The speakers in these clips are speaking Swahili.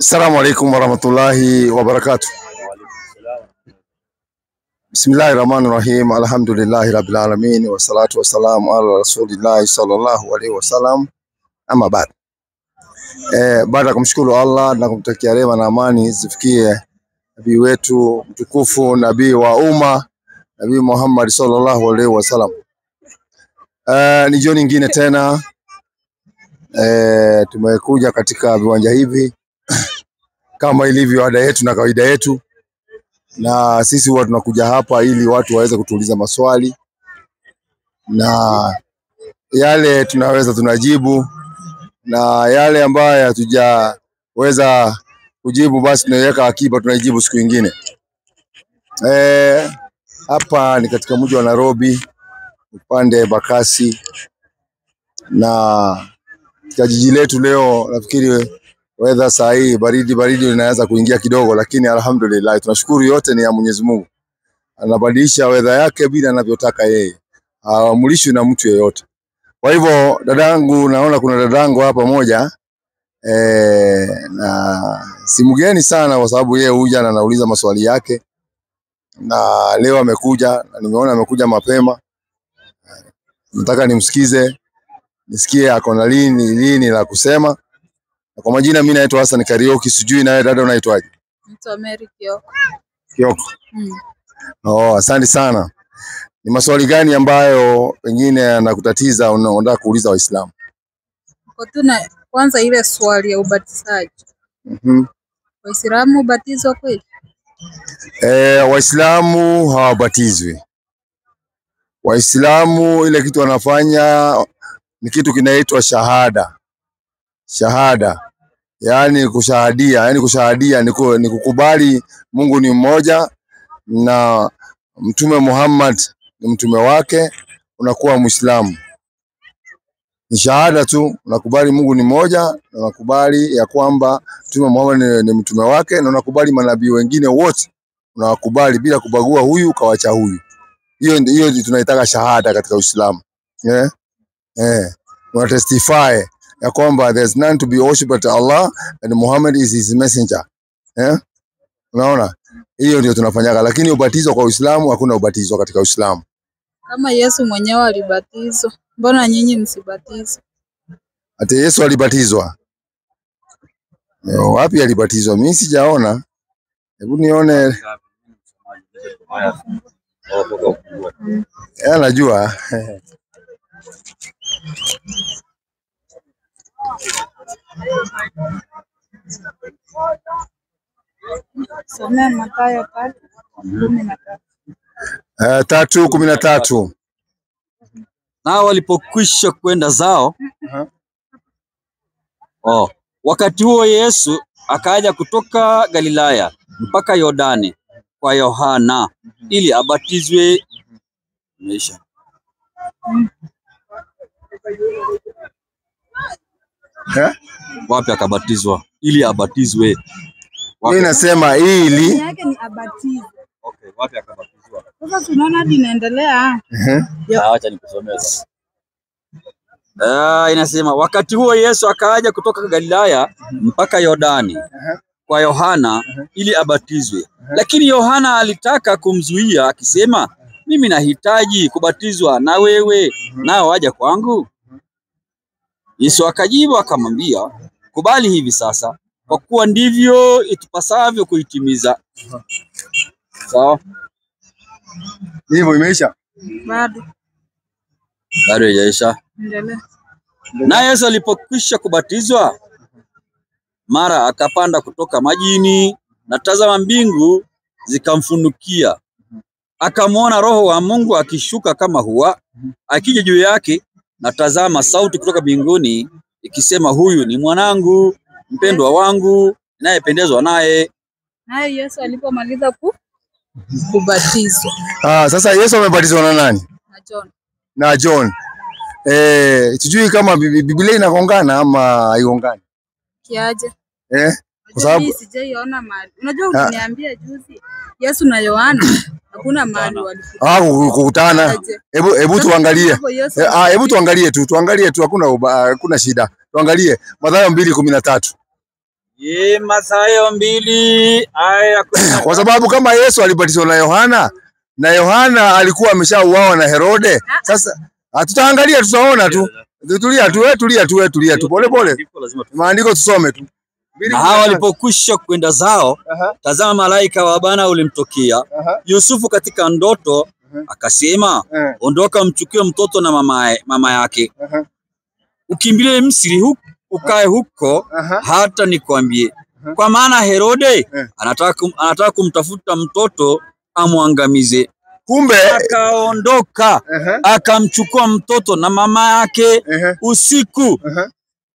Assalamu alaikum warahmatullahi wabarakatuh. Bismillahirrahmanirrahim. Alhamdulillahi rabbil alamin wa salatu wassalamu ala rasulillahi sallallahu alaihi wasallam. Ama baada. Baada ya kumshukuru Allah na kumtakia rehema na amani zifikie nabii wetu mtukufu, nabii wa umma, Nabii Muhammad sallallahu alaihi wasallam. Ni jioni nyingine tena tumekuja katika viwanja hivi kama ilivyo ada yetu na kawaida yetu, na sisi huwa tunakuja hapa ili watu waweze kutuuliza maswali, na yale tunaweza tunajibu, na yale ambayo hatujaweza kujibu basi tunaweka akiba, tunajibu siku nyingine. Hapa ni katika mji wa Nairobi, upande Bakasi, na katika jiji letu leo nafikiri weather saa hii baridi inaanza kuingia kidogo, lakini alhamdulillah tunashukuru, yote ni ya Mwenyezi Mungu. Anabadilisha weather yake bila anavyotaka yeye. Hawamulishwi na mtu yeyote. Kwa hivyo dadangu, naona kuna dadangu hapa moja na si mgeni sana kwa sababu yeye huja na anauliza maswali yake, na leo amekuja na nimeona amekuja mapema. Nataka nimsikize, nisikie ako na lini la kusema. Kwa majina mimi naitwa Hassan Kariuki, sijui nawe dada unaitwaje? Naitwa Mary Kioko. Kioko. Asante sana. Ni maswali gani ambayo pengine yanakutatiza unataka kuuliza Waislamu? Kwanza ile swali ya ubatizaji. Waislamu ubatizwa kweli? Waislamu hawabatizwi. Waislamu ile kitu wanafanya ni kitu kinaitwa shahada. Shahada yani kushahadia, ni kukubali Mungu ni mmoja na Mtume Muhammad ni mtume wake, unakuwa Muislamu. Ni shahada tu, unakubali Mungu ni mmoja na unakubali ya kwamba Mtume Muhammad ni mtume wake, na unakubali manabii wengine wote unawakubali bila kubagua huyu kawacha huyu. Hiyo ndio tunaitaka shahada katika Uislamu. Una testify ya kwamba there's none to be worshipped but Allah and Muhammad is his messenger. Unaona? Hiyo ndio tunafanyaga, lakini ubatizo kwa Uislamu hakuna ubatizo katika Uislamu. Kama Yesu mwenyewe alibatizwa, mbona nyinyi msibatizwe? Ati Yesu alibatizwa? Wapi alibatizwa? Mimi sijaona. Hebu nione. Najua. Somea Mathayo 3:13. Nao walipokwisha kwenda zao, wakati huo Yesu akaja kutoka Galilaya mpaka Yordani kwa Yohana ili abatizwe. Maisha. Wapi akabatizwa? Ili abatizwe. Mimi nasema ili yake ni abatizwe. Okay, wapi akabatizwa? Sasa tunaona hadi inaendelea. Acha nikusomee sasa. Inasema wakati huo Yesu akaja kutoka Galilaya mpaka Yordani kwa Yohana ili abatizwe. Lakini Yohana alitaka kumzuia akisema, mimi nahitaji kubatizwa na wewe, nao waja kwangu? Yesu akajibu akamwambia, kubali hivi sasa, kwa kuwa ndivyo itupasavyo kuitimiza. Sawa? Hivyo imeisha? Bado haijaisha. endelea. Na Yesu alipokwisha kubatizwa, mara akapanda kutoka majini, na tazama mbingu zikamfunukia. Akamwona Roho wa Mungu akishuka kama hua, akija juu yake, na tazama sauti kutoka mbinguni ikisema, huyu ni mwanangu mpendwa wangu, ninayependezwa naye. Naye Yesu alipomaliza kubatizwa. Sasa Yesu amebatizwa na nani? Na John. Sijui kama Biblia inagongana ama haigongani. Kiaje? Kwa sababu sijaiona mahali. Unajua uliniambia juzi Yesu na Yohana hakuna mahali walikutana. Kukutana. Hebu tuangalie. Tuangalie tu, hakuna shida. Tuangalie Mathayo 2:13. Mathayo 2 aya Kwa sababu kama Yesu alibatizwa na Yohana alikuwa ameshauawa na Herode. Sasa tutaangalia, tutaona tu. Tulia tu pole. Maandiko tusome tu. Na hao walipokwisha kwenda zao, tazama malaika wa Bwana ulimtokea Yusufu katika ndoto, akasema, ondoka mchukue mtoto na mama yake, ukimbilie Misri, ukae huko hata nikwambie, kwa maana Herode anataka kumtafuta mtoto amwangamize. Kumbe Akaondoka akamchukua mtoto na mama yake usiku,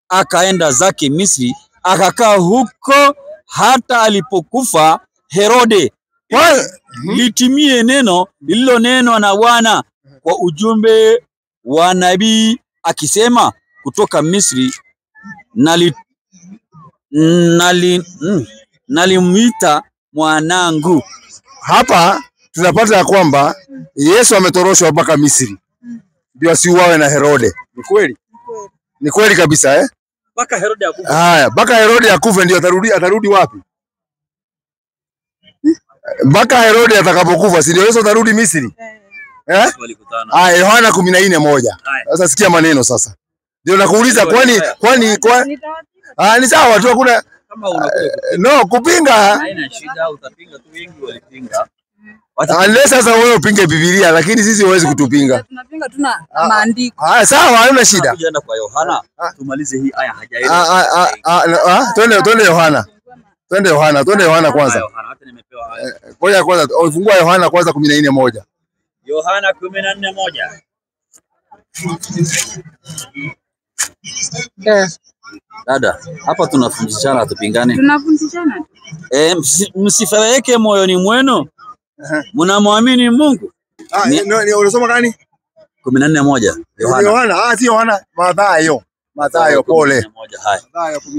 akaenda zake Misri, akakaa huko hata alipokufa Herode, litimie neno lililonenwa na Bwana kwa ujumbe wa nabii akisema, kutoka Misri nalimwita mwanangu. Hapa tunapata ya kwamba Yesu ametoroshwa mpaka Misri ndio asiuawe na Herode. Ni kweli? Ni kweli kabisa Mpaka Herode akufe. Haya, mpaka Herode akufe ndio atarudi wapi? Mpaka Herode atakapokufa si ndio Yesu atarudi Misri? Yohana 14:1. Sasa sikia maneno sasa. Ndio nakuuliza kwani ni sawa tu, hakuna kama unakuja kupinga. Haina shida, utapinga tu, wengi walipinga. Unless sasa wewe upinge Biblia, lakini sisi huwezi kutupinga. Tunapinga tuna maandiko. Sawa, haina shida. Tunaenda kwa Yohana, tumalize hii aya hajaelewa. Twende Yohana. Twende Yohana kwanza. Hata nimepewa aya. Ngoja kwanza, ufungua Yohana kwanza 14:1. Yohana 14:1. Dada, hapa tunafundishana, tupingane. Tunafundishana. Msifadhaike moyoni mwenu. Mnamwamini Mungu. Unasoma gani? 14:1. Yohana. Si Yohana. Mathayo pole.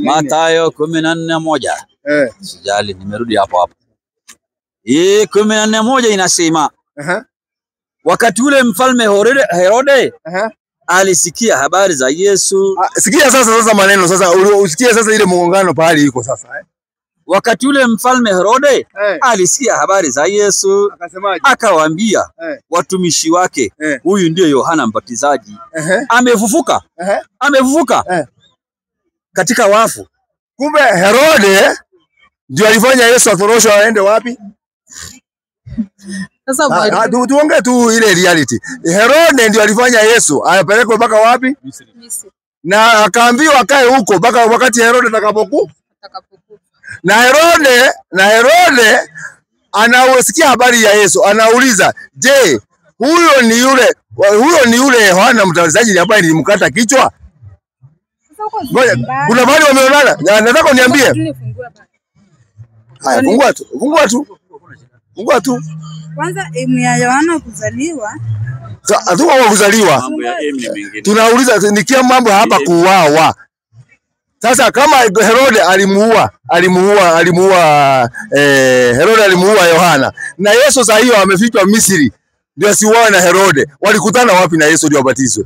Mathayo 14:1. Sijali, nimerudi hapo. 14:1 inasema, wakati ule mfalme Herode alisikia habari za Yesu. Sikia sasa maneno sasa, usikie sasa ile muungano pahali iko sasa Wakati ule mfalme Herode alisikia habari za Yesu, akawaambia watumishi wake, huyu ndiyo Yohana Mbatizaji, amefufuka katika wafu. Kumbe Herode ndio alifanya Yesu atoroshwe aende wapi? Sasa tuongee tu ile reality. Herode ndio alifanya Yesu apelekwe mpaka wapi? Misri. Na akaambiwa akae huko mpaka wakati Herode atakapokufa. Na Herode anausikia habari ya Yesu, anauliza, je, huyo ni yule Yohana Mbatizaji ambaye nilimkata kichwa? Kuna mahali wameonana? Nataka uniambie. Haya, fungua tu. Kwanza ya Yohana kuzaliwa. Hatuko kuzaliwa. Tunauliza nikia mambo hapa kuuawa. Sasa kama Herode alimuua Yohana na Yesu sasa hiyo amefichwa Misri ndio asiuawe na Herode, walikutana wapi na Yesu ndio abatizwe?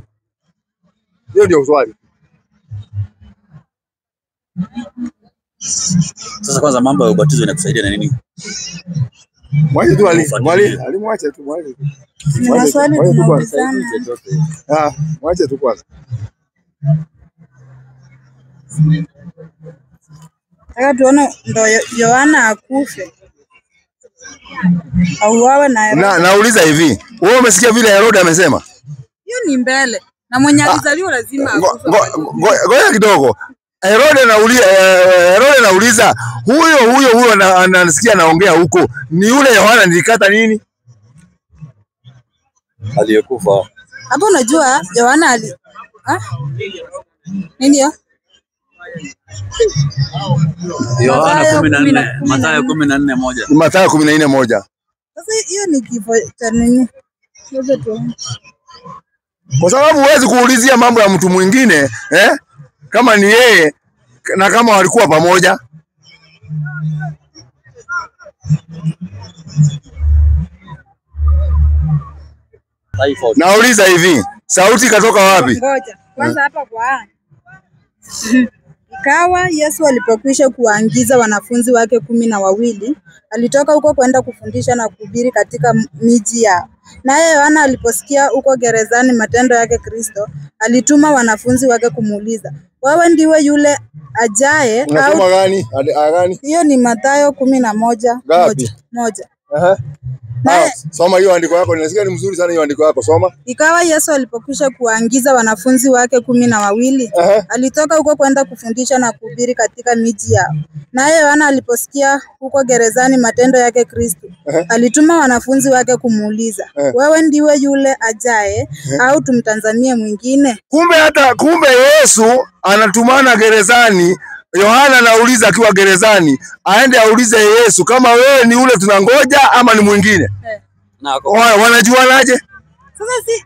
Hiyo ndio swali. Sasa kwanza mambo ya ubatizo inakusaidia na nini? Mwache tu alimwacha tu mwali. Ni swali tunaulizana. Mwache tu kwanza. Sasa tuone ndo Yohana akufe. Auawe na Herode. Nauliza hivi, wewe umesikia vile Herode amesema? Hiyo ni mbele. Na mwenye alizaliwa lazima akufe. Ngoja kidogo. Herode nauliza, huyo anasikia anaongea huko, ni yule Yohana nilikata nini? Aliyekufa. Hapo unajua Yohana nini ya? Yohana 14, Mathayo 14:1. Mathayo 14:1. Sasa hiyo ni kifo cha nini? Kwa sababu huwezi kuulizia mambo ya mtu mwingine kama ni yeye na kama walikuwa pamoja. Nauliza hivi, sauti katoka wapi? Ngoja. Kwanza hapa kwa Ikawa Yesu alipokwisha kuwaagiza wanafunzi wake 12, alitoka huko kwenda kufundisha na kuhubiri katika miji yao. Naye Yohana aliposikia huko gerezani matendo yake Kristo, alituma wanafunzi wake kumuuliza, wewe ndiwe yule ajaye Unasoma gani? Gani? Hiyo ni Mathayo 11:1. Soma hiyo andiko yako, ninasikia ni mzuri sana hiyo andiko yako, soma. Ikawa Yesu alipokwisha kuwaagiza wanafunzi wake 12, alitoka huko kwenda kufundisha na kuhubiri katika miji yao. Naye Yohana aliposikia huko gerezani matendo yake Kristo, alituma wanafunzi wake kumuuliza, wewe ndiwe yule ajaye au tumtazamie mwingine? Kumbe Yesu anatumana gerezani. Yohana anauliza akiwa gerezani, aende aulize Yesu kama wewe ni ule tunangoja ama ni mwingine. Wanajuanaje? Sasa si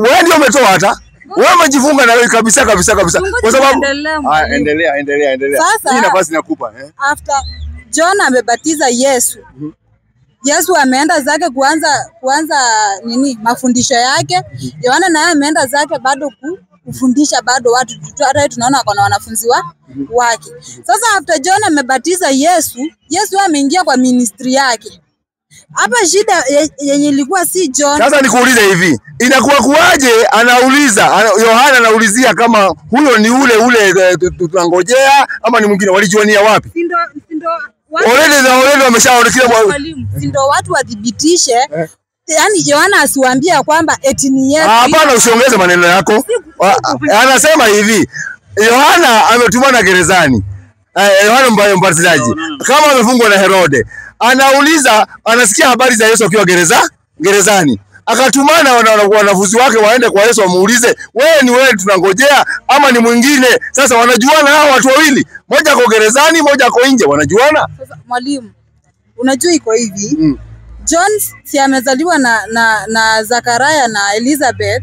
wewe ndio umetoa hata. Wewe umejifunga na wewe kabisa. Kwa sababu endelea. Sasa hii nafasi nakupa. After John amebatiza Yesu. Yesu ameenda zake kuanza mafundisho yake. Yohana naye ameenda zake bado kufundisha bado watu. Hata tunaona kuna wanafunzi wake. Sasa after John amebatiza Yesu ameingia kwa ministry yake. Hapa shida yenye ilikuwa si John. Sasa nikuulize hivi, inakuwa kuaje Yohana anaulizia kama huyo ni ule tunangojea ama ni mwingine? Walijuania wapi? Sindo Already wameshaonekana mwalimu. Sindo watu wadhibitishe. Yaani Yohana asiwaambie kwamba eti ni Yesu. Hapana, usiongeze maneno yako. Anasema hivi, Yohana ametumana gerezani. Yohana Mbatizaji kama amefungwa na Herode. Anasikia habari za Yesu akiwa gerezani. Akatumana wanafunzi wake waende kwa Yesu wamuulize, wewe ni wewe tunangojea ama ni mwingine? Sasa wanajuana hao watu wawili. Moja ako gerezani, moja ako nje, wanajuana. Sasa mwalimu, unajua iko hivi. John si amezaliwa na Zakaria na Elizabeth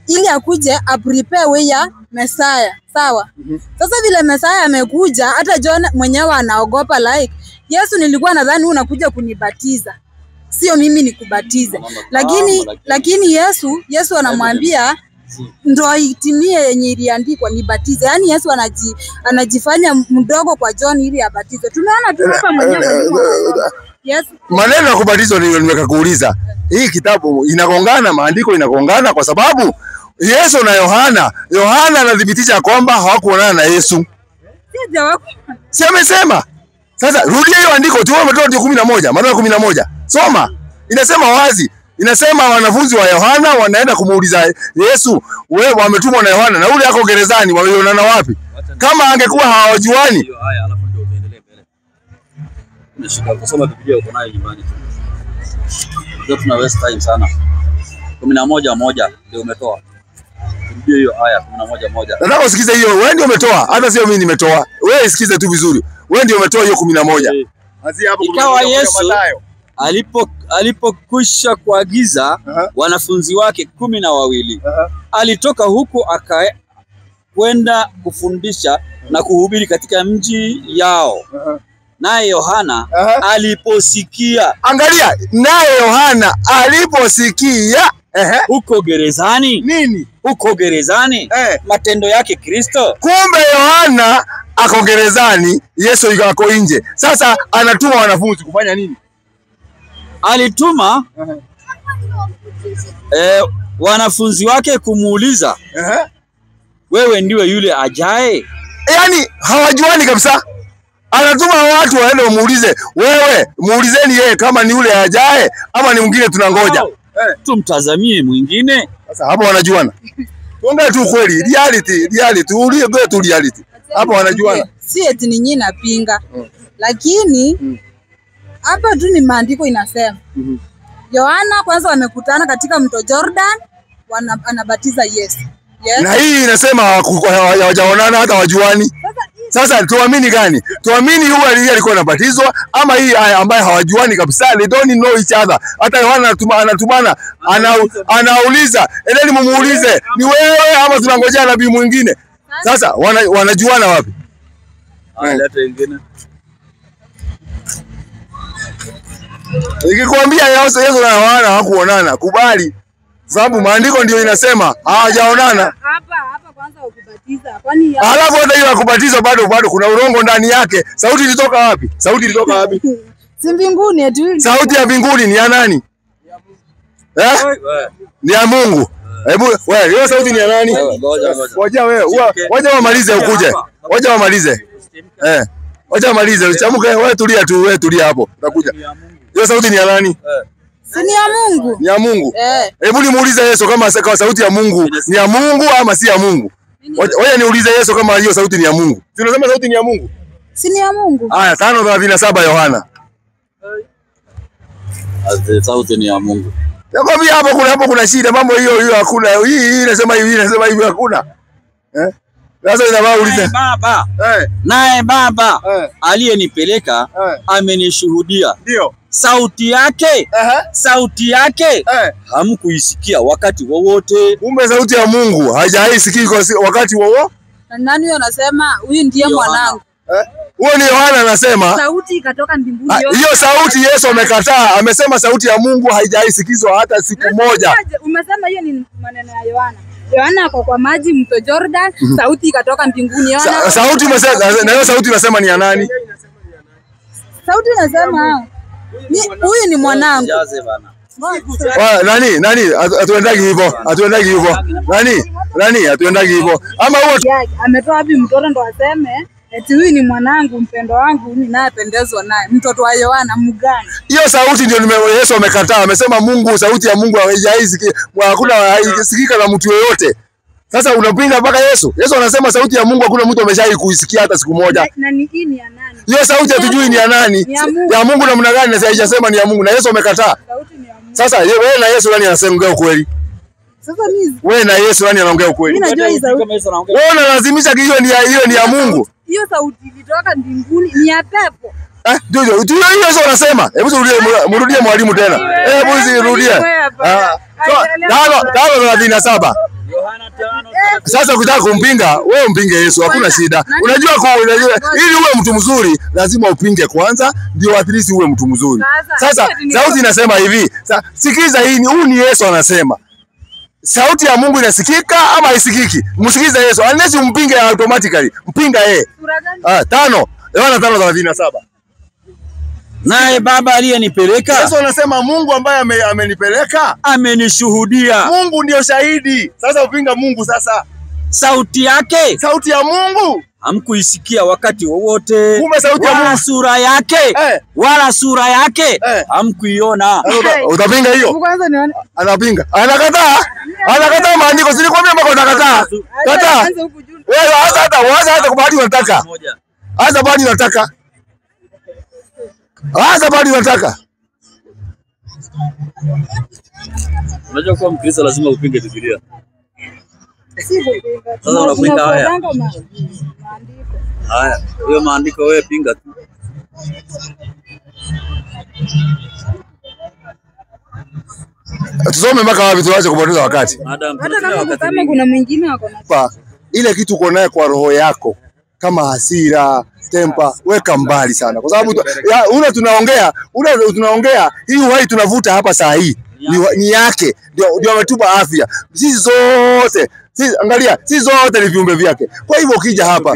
ili akuje prepare way ya Messiah, sawa? Sasa vile Messiah amekuja, hata John mwenyewe anaogopa like, Yesu nilikuwa nadhani unakuja kunibatiza, sio mimi nikubatize. Lakini Yesu anamwambia ndo itimie yenye iliandikwa nibatize. Yaani Yesu anajifanya mdogo kwa John ili abatize. Tunaona tu hapa mwenyewe. Yes. Maneno ya kubatizwa ndio nimekakuuliza. Hii kitabu inagongana, maandiko inagongana kwa sababu Yesu na Yohana anadhibitisha kwamba hawakuonana na Yesu. Si amesema? Sasa rudia hiyo andiko tu, umetoa 11, Mathayo 11. Soma. Inasema wazi. Inasema wanafunzi wa Yohana wanaenda kumuuliza Yesu, wewe wametumwa na Yohana na ule yako gerezani, walionana wapi? Kama angekuwa hawajuani. Alafu ndio uendelee mbele. Unashika kusoma Biblia uko nayo nyumbani tu. Ndio tuna waste time sana. 11:1 ndio umetoa. Biblia hiyo aya 11:1. Nataka usikize hiyo, wewe ndio umetoa, hata sio mimi nimetoa. Wewe sikize tu vizuri. Wewe ndio umetoa hiyo 11. Ikawa Yesu alipokwisha kuagiza wanafunzi wake 12, alitoka huko kwenda kufundisha na kuhubiri katika mji yao. Naye Yohana aliposikia, angalia, naye Yohana aliposikia huko gerezani. Nini? Huko gerezani matendo yake Kristo. Kumbe Yohana ako gerezani, Yesu yuko nje. Sasa anatuma wanafunzi kufanya nini? Alituma wanafunzi wake kumuuliza, wewe ndiwe yule ajaye? Yaani hawajuani kabisa. Anatuma watu waende wamuulize, wewe muulizeni yeye kama ni yule ajaye ama ni mwingine tunangoja. Tumtazamie mwingine. Sasa hapo wanajuana. Tuongee tu kweli, reality, uliye tu reality. Hapo wanajuana. Si eti ni nyinyi napinga. Lakini hapa tu ni maandiko inasema. Yohana kwanza wamekutana katika mto Jordan, anabatiza Yesu. Yes. Na hii inasema hawajaonana hata wajuani. Sasa tuamini gani? Tuamini huyu alikuwa anabatizwa ama hii ambaye hawajuani kabisa, they don't know each other. Hata Yohana anatumana anauliza, endeni mumuulize, ni wewe ama tunangojea nabii mwingine? Sasa wanajuana wapi? Hata wengine. Nikikwambia Yesu na Yohana hawakuonana, kubali. Sababu maandiko ndio inasema hawajaonana. Hapa kwanza ukubatiza kubatiza. Kwani Alafu hata hiyo ya kubatiza bado kuna urongo ndani yake. Sauti ilitoka wapi? Sauti ilitoka wapi? si mbinguni eti. Sauti ya mbinguni ni ya nani? Ni ya Mungu. Hebu wewe, hiyo sauti ni ya nani? Ngoja wewe, ngoja wamalize ukuje. Ngoja wamalize. Ngoja wamalize. Usiamuke wewe, tulia tu, wewe tulia hapo. Utakuja. Hiyo sauti ni ya nani? Si ni ya Mungu. Ni ya Mungu. Hebu nimuulize Yesu kama sauti ya Mungu ni ya Mungu ama si ya Mungu. Wewe niulize Yesu kama hiyo sauti ni ya Mungu. Si unasema sauti ni ya Mungu? Si ni ya Mungu. Haya, 5:37 Yohana. Sauti ni ya Mungu. Nakwambia hapo kuna shida, mambo hiyo hakuna. Hii inasema hivi hakuna. Sasa inabaa ulize. Naye Baba aliyenipeleka amenishuhudia. Ndio. Sauti yake hamkuisikia wakati wowote. Kumbe sauti ya Mungu haijaisikia wakati wowote. Nani huyo anasema huyu ndiye mwanangu? Huyo ni Yohana anasema. Sauti ikatoka mbinguni. Hiyo sauti Yesu amekataa, amesema sauti ya Mungu haijasikizwa hata siku moja. Umesema hiyo ni maneno ya Yohana. Yohana ako kwa maji mto Jordan, sauti ikatoka mbinguni. Sauti umesema, na hiyo sauti unasema ni ya nani? Sauti inasema huyu ni mwanangu. Nani? Atuendagi hivyo. Nani? Atuendagi hivyo. Ama huo ametoa wapi mtoto ndo aseme eti huyu ni mwanangu mpendo wangu ninayependezwa naye? Mtoto wa Yohana mgani? Hiyo sauti ndio Yesu amekataa. Amesema Mungu, sauti ya Mungu haijasikika, hakuna haisikika na mtu yeyote. Sasa unapinga mpaka Yesu. Yesu anasema sauti ya Mungu hakuna mtu ameshai kuisikia hata siku moja. Na ni ya nani? Hiyo sauti hatujui ni ya nani. Ya Mungu namna gani, na haijasema ni ya Mungu, na Yesu amekataa. Sauti ni ya Mungu. Sasa wewe na Yesu nani anasema ukweli? Sasa mimi wewe na Yesu nani anaongea ukweli? Mimi najua hizo. Wewe unalazimisha hiyo ni ya Mungu. Hiyo sauti ilitoka mbinguni, ni ya pepo. Ndio hiyo Yesu anasema. Hebu mrudie mwalimu tena. Hebu rudie. 5:37. Sasa ukitaka kumpinga, wewe mpinge Yesu, hakuna shida. Unajua ili uwe mtu mzuri lazima upinge kwanza ndio at least uwe mtu mzuri. Sasa sauti inasema hivi. Sikiza hii, huyu ni Yesu anasema. Sauti ya Mungu inasikika ama haisikiki? Msikize Yesu. Unless umpinge automatically. Mpinga yeye. 5. Yohana 5:37. Naye Baba aliyenipeleka. Yesu anasema Mungu ambaye amenipeleka amenishuhudia. Mungu ndio shahidi. Sasa upinga Mungu sasa. Sauti ya Mungu hamkuisikia wakati wowote. Kumbe sauti ya Mungu, wala sura yake hamkuiona. Utapinga hiyo? Anapinga. Anakataa maandiko. Silikwambia mpaka unakataa. Kataa. Wewe hata kubali unataka. Hata bali unataka. Unajua kwa Mkristo lazima upinge Biblia. Sasa unapinga haya. Haya, hiyo maandiko wewe pinga tu. Tusome mpaka wapi tuache kupoteza wakati? Hata kama kuna mwingine wako na ile kitu uko naye kwa roho yako kama hasira, tempa, weka mbali sana. Kwa sababu tunaongea hii uhai tunavuta hapa saa hii ni yake, ndio ametupa afya. Sisi zote ni viumbe vyake. Kwa hivyo ukija hapa,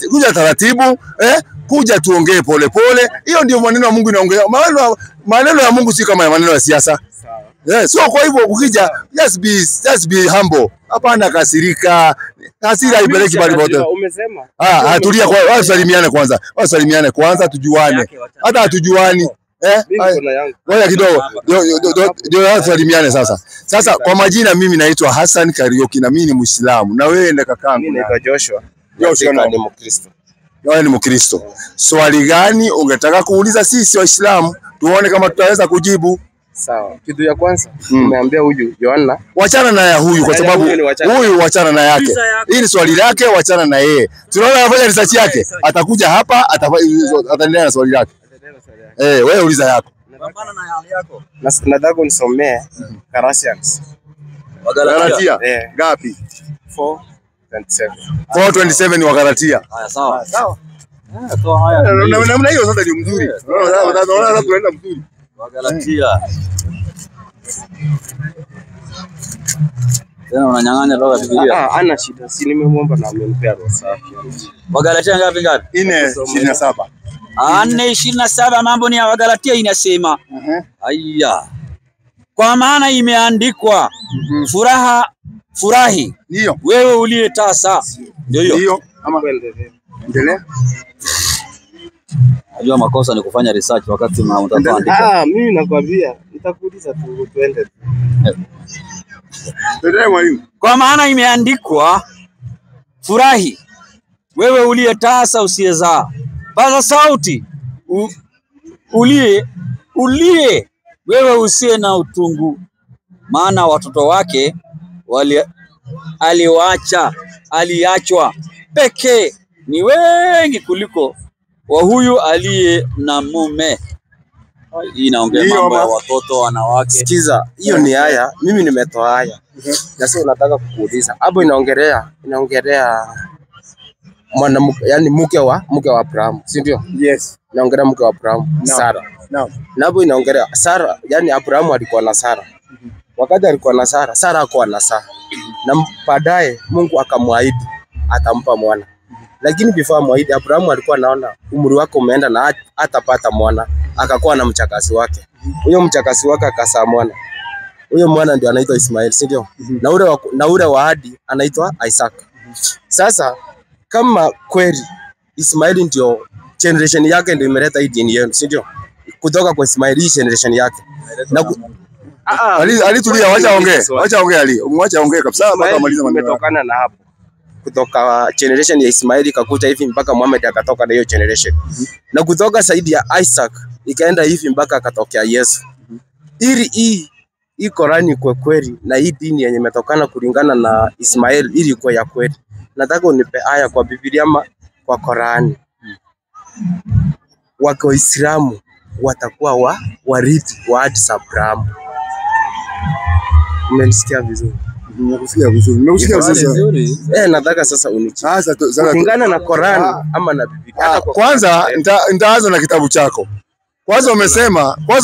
kuja taratibu, kuja tuongee pole pole. Hiyo ndio maneno ya Mungu inaongea. Maneno ya Mungu si kama maneno ya siasa. So kwa hivyo ukija, just be humble. Hapana kasirika. Hasira haipeleki bali pote. Umesema. Tulia kwa wasalimiane kwanza tujuane. Hata hatujuani. Ngoja kidogo. Ndio wasalimiane sasa. Sasa kwa majina mimi naitwa Hassan Karioki na mimi ni Muislamu. Na wewe enda kakangu. Mimi naitwa Joshua. Ni Mkristo. Wewe ni Mkristo. Swali gani ungetaka kuuliza sisi Waislamu tuone kama tutaweza kujibu? Sawa. Kitu ya kwanza nimeambia huyu Yohana wachana na huyu kwa sababu huyu wachana na yake. Hii ni swali lake, wachana na yeye. Tunaona anafanya research yake. Atakuja hapa ataendelea na swali lake. Wewe uliza yako. Pambana na hali yako. Nataka unisomee Galatians. Galatia. Ngapi? 4:27. 4:27 wa Galatia. Haya sawa. Namna hiyo sasa ndio mzuri. Unaona tunaenda mzuri. Galatia Tena unanyang'anya roho ya Biblia. Ana shida, si nimemwomba na amempea roho safi. Wagalatia ngapi? 4:27. 4:27 mambo ni ya Wagalatia inasema. Aya. Kwa maana imeandikwa furahi. Ndio. Wewe uliye tasa. Ndio hiyo. Ndio. Ama endelea. Najua makosa ni kufanya research wakati unataka kuandika. Mimi nakwambia nitakuuliza tu twende. Endelea mwalimu. Kwa maana imeandikwa furahi wewe uliye tasa usiyezaa. Paza sauti uliye wewe usiye na utungu, maana watoto wake aliachwa pekee ni wengi kuliko wa huyu aliye na mume. Hii inaongea mambo ya watoto, wanawake. Sikiza, hiyo ni haya, mimi nimetoa haya. Na sasa nataka kukuuliza. Hapo inaongelea mwanamke, yani mke wa Abraham, si ndio? Yes. Inaongelea mke wa Abraham, Sara. Naam. Na hapo inaongelea Sara, yani Abraham alikuwa na Sara. Wakati alikuwa na Sara, Sara hakuwa na Sara. Na baadaye Mungu akamwahidi atampa mwana. Lakini before amwahidi, Abraham alikuwa anaona umri wake umeenda na hatapata mwana, akakuwa na mchakazi wake. Huyo mchakazi wake akazaa mwana. Huyo mwana ndio anaitwa Ismail, si ndio? Na ule wa ahadi anaitwa Isaac. Sasa kama kweli Ismail ndio generation yake ndio imeleta hii dini yenu, si ndio? Kutoka kwa Ismail hii generation yake. Na Alitulia, wacha ongee Ali. Umwache ongee kabisa mpaka amalize maneno. Umetokana na hapo. Kutoka generation ya Ismail ikakuja hivi mpaka Muhammad akatoka na hiyo generation. Na kutoka zaidi ya Isaac ikaenda hivi mpaka akatokea Yesu. Ili hii Qur'ani kwa kweli na hii dini yenye imetokana kulingana na Ismail ili kwa ya kweli. Nataka unipe aya kwa Biblia ama kwa Qur'ani. Waislamu watakuwa warithi wa ahadi za Abraham. Umenisikia vizuri? Nimekusikia vizuri. Nataka sasa unijibu. Kulingana na Qur'an ama na Biblia. Kwanza nitaanza na kitabu chako. Kwanza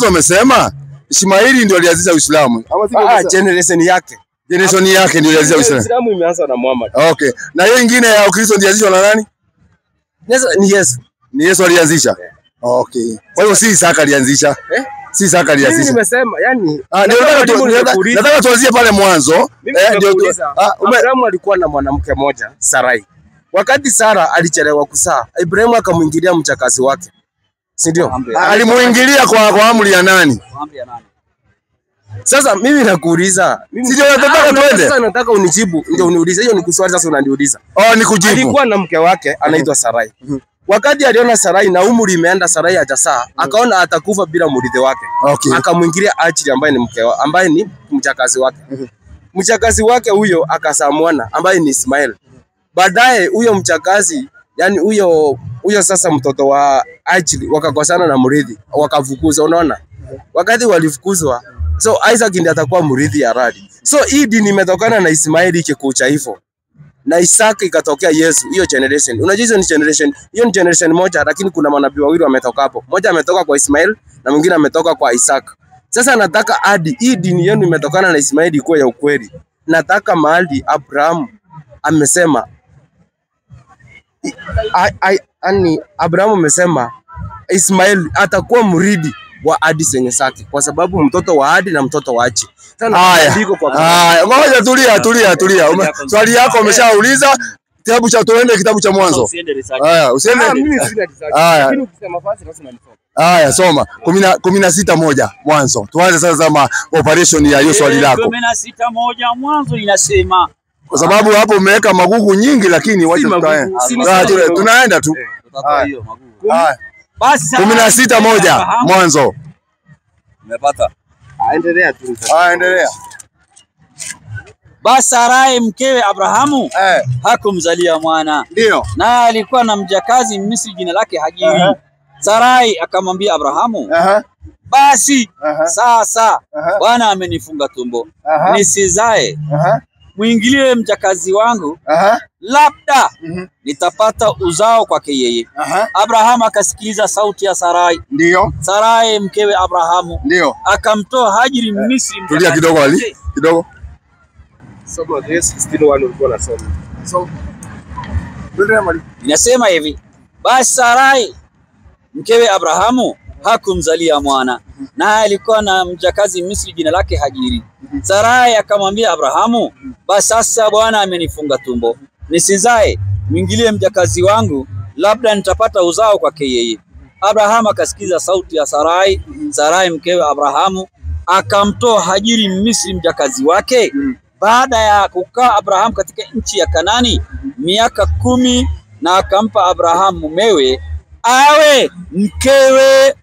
umesema Ismaili ndio alianzisha Uislamu. Generation yake ndio alianzisha Uislamu. Uislamu imeanza na Muhammad. Okay. Na hiyo nyingine ya Ukristo ilianzishwa na nani? Ni Yesu. Ni Yesu alianzisha. Okay. Kwa hiyo si Isaka alianzisha. Si Isaka alianzisha. Mimi nimesema yani nataka tuanzie pale mwanzo. Abraham alikuwa na mwanamke mmoja, Sarai. Wakati Sara alichelewa kuzaa, Ibrahim akamwingilia mchakazi wake. Si ndio? Alimuingilia kwa amri ya nani? Sasa mimi nakuuliza, sio nataka twende. Sasa nataka unijibu, ndio uniulize. Hiyo ni kuswali, sasa unaniuliza. Nikujibu. Alikuwa na mke wake anaitwa Sarai. Wakati aliona Sarai na umri imeenda, Sarai hajazaa, akaona atakufa bila mrithi wake. Okay. Akamwingilia Ajili ambaye ni mchakazi wake. Mchakazi wake huyo akazaa mwana ambaye ni Ismail. Baadaye huyo mchakazi, yani huyo sasa mtoto wa Ajili wakakosana na mrithi, wakafukuza, unaona? Wakati walifukuzwa, so Isaac ndiye atakuwa mrithi ya ahadi. So hii dini imetokana na Ismaili ikikucha hivyo. Na Isaac ikatokea Yesu, hiyo generation. Unajua hiyo ni generation moja, lakini kuna manabii wawili wametoka hapo. Mmoja ametoka kwa Ismail na mwingine ametoka kwa Isaac. Sasa nataka hadi hii dini yenu imetokana na Ismail ikuwe ya ukweli. Nataka mahali Abraham amesema Abraham amesema Ismail atakuwa mrithi wa ahadi zenye zake, kwa sababu mtoto wa ahadi na mtoto wa achi. Ngoja tulia. Swali yako umeshauliza. Kitabu cha tuende kitabu cha Mwanzo. Usiende. Mimi sina research. Lakini ukisema fasi lazima nisome. Soma 16:1 Mwanzo. Tuanze sasa kama operation ya hiyo swali lako. 16:1 Mwanzo inasema. Kwa sababu hapo umeweka magugu nyingi, lakini wacha tunaenda tu. Basi 16:1 Mwanzo. Umepata? Endelea tu. Endelea. Basi Sarai mkewe Abrahamu hakumzalia mwana. Ndio. Na alikuwa na mjakazi Misri jina lake Hagiri. Sarai akamwambia Abrahamu, basi sasa Bwana amenifunga tumbo. Nisizae. Muingilie mjakazi wangu. Labda nitapata uzao kwake yeye. Abrahamu akasikiliza sauti ya Sarai. Ndio. Sarai mkewe Abrahamu. Ndio. Akamtoa Hagiri Misri. Tulia kidogo kidogo. Soma Yesu 16:1 ulikuwa unasoma. So, ndio mwalimu. Inasema hivi, basi Sarai mkewe Abrahamu hakumzalia mwana, naye alikuwa na mjakazi Misri jina lake Hajiri. Sarai akamwambia Abrahamu, basi sasa Bwana amenifunga tumbo, nisizae, mwingilie mjakazi wangu, labda nitapata uzao kwake yeye. Abrahamu akasikiza sauti ya Sarai. Sarai mkewe Abrahamu akamtoa Hajiri Misri mjakazi wake. Baada ya kukaa Abrahamu katika nchi ya Kanani miaka 10, na akampa Abrahamu mumewe awe mkewe.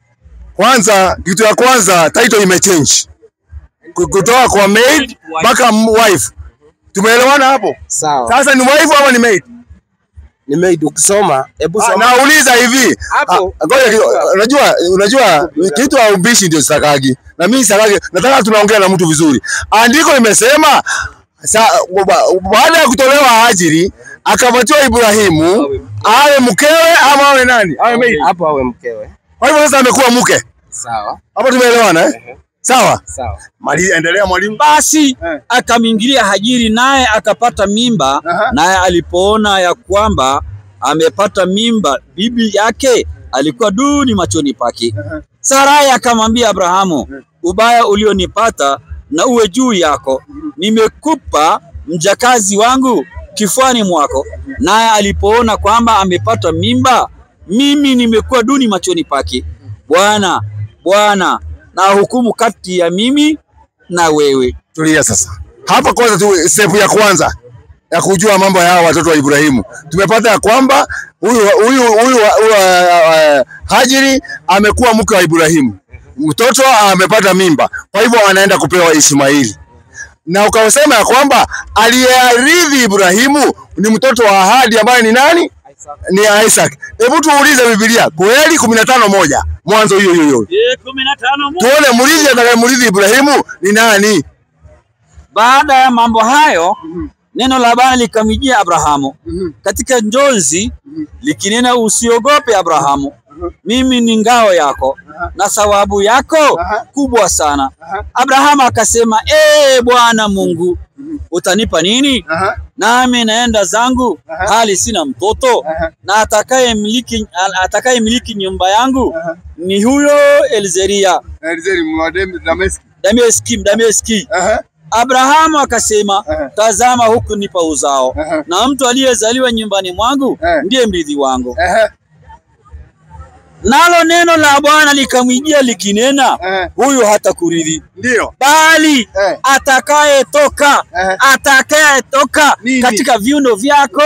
Kwanza, kitu ya kwanza title imechange. Kutoka kwa maid mpaka wife. Tumeelewana hapo? Sawa. Sasa ni wife ama ni maid? Ni maid. Ukisoma, hebu soma. Nauliza hivi. Hapo. Unajua kitu ya ubishi ndio sakagi. Na mimi sakagi nataka tunaongea na mtu vizuri. Andiko limesema baada ya kutolewa Hajiri akapatiwa Ibrahimu awe mkewe ama awe nani? Awe maid. Hapo awe mkewe. Kwa hivyo sasa amekuwa mke. Sawa. Hapo tumeelewana Sawa? Sawa. Endelea mwalimu. Basi akamwingilia Hajiri, naye akapata mimba. Naye alipoona ya kwamba amepata mimba, bibi yake alikuwa duni machoni pake. Sarai akamwambia Abrahamu, ubaya ulionipata na uwe juu yako, nimekupa mjakazi wangu kifuani mwako. Naye alipoona kwamba amepata mimba, mimi nimekuwa duni machoni pake. Bwana na hukumu kati ya mimi na wewe. Tulia sasa. Hapa kwanza tu step ya kwanza ya kujua mambo ya watoto wa Ibrahimu. Tumepata ya kwamba huyu Hajiri amekuwa mke wa Ibrahimu. Mtoto amepata mimba. Kwa hivyo anaenda kupewa Ishmaeli. Na ukasema ya kwamba aliyerithi Ibrahimu ni mtoto wa ahadi ambaye ni nani? Ni Isaac. Hebu tuulize Biblia. Kweli 15:1. Mwanzo hiyo. 15:1. Tuone mrithi atakayemrithi Ibrahimu ni nani? Baada ya mambo hayo, neno la Bwana likamjia Abrahamu katika njozi likinena, usiogope Abrahamu, mimi ni ngao yako na thawabu yako kubwa sana. Abrahamu akasema, Bwana Mungu, utanipa nini? Nami naenda zangu hali sina mtoto, na atakayemiliki nyumba yangu ni huyo Elzeria Dameski. Abrahamu akasema, tazama huku nipa uzao, na mtu aliyezaliwa nyumbani mwangu ndiye mrithi wangu. Nalo neno la Bwana likamjia likinena, huyu hatakurithi, bali atakayetoka katika viuno vyako.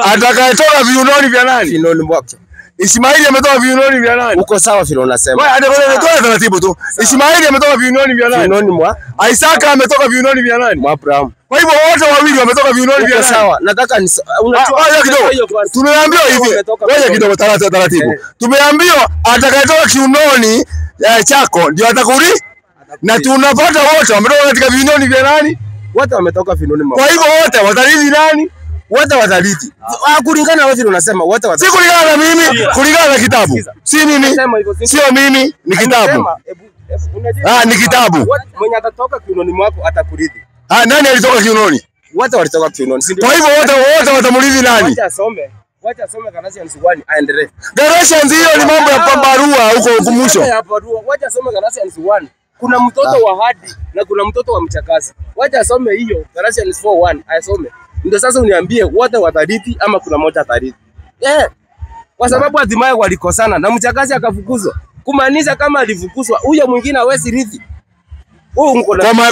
Atakayetoka viunoni vya nani? Viunoni mwake. Ishmaeli ametoka viunoni vya nani? Uko sawa vile unasema. Wewe taratibu tu. Ishmaeli ametoka viunoni vya nani? Viunoni mwa Isaka ametoka viunoni vya nani? Mwa Abraham. Kwa hivyo wote wawili wametoka viunoni vya nani? Sawa. Nataka unajua kidogo. Tumeambiwa hivi. Wewe kidogo taratibu. Tumeambiwa atakayetoka kiunoni chako ndio atakurithi. Na tunapata wote wametoka katika viunoni vya nani? Wote wametoka viunoni mwa. Kwa hivyo wote watarithi nani? Wote watarithi. Kulingana na wewe unasema wote watarithi. Si kulingana na mimi, kulingana na kitabu. Si mimi. Sio mimi, ni kitabu. Ni kitabu. Mwenye atatoka kiunoni mwako atakurithi. Nani alitoka kiunoni? Wote walitoka kiunoni. Kwa hivyo wote watamrithi nani? Wacha asome Galatians 1 aendelee. Galatians hiyo ni mambo ya pambarua huko mwisho. Wacha asome Galatians 1. Kuna mtoto wa ahadi na kuna mtoto wa mchakazi. Wacha asome hiyo Galatians 4:1 asome. Ndio sasa uniambie wote watarithi ama kuna mmoja atarithi. Kwa sababu hatimaye walikosana na mchakazi akafukuzwa. Kumaanisha kama alifukuzwa huyo mwingine hawezi rithi.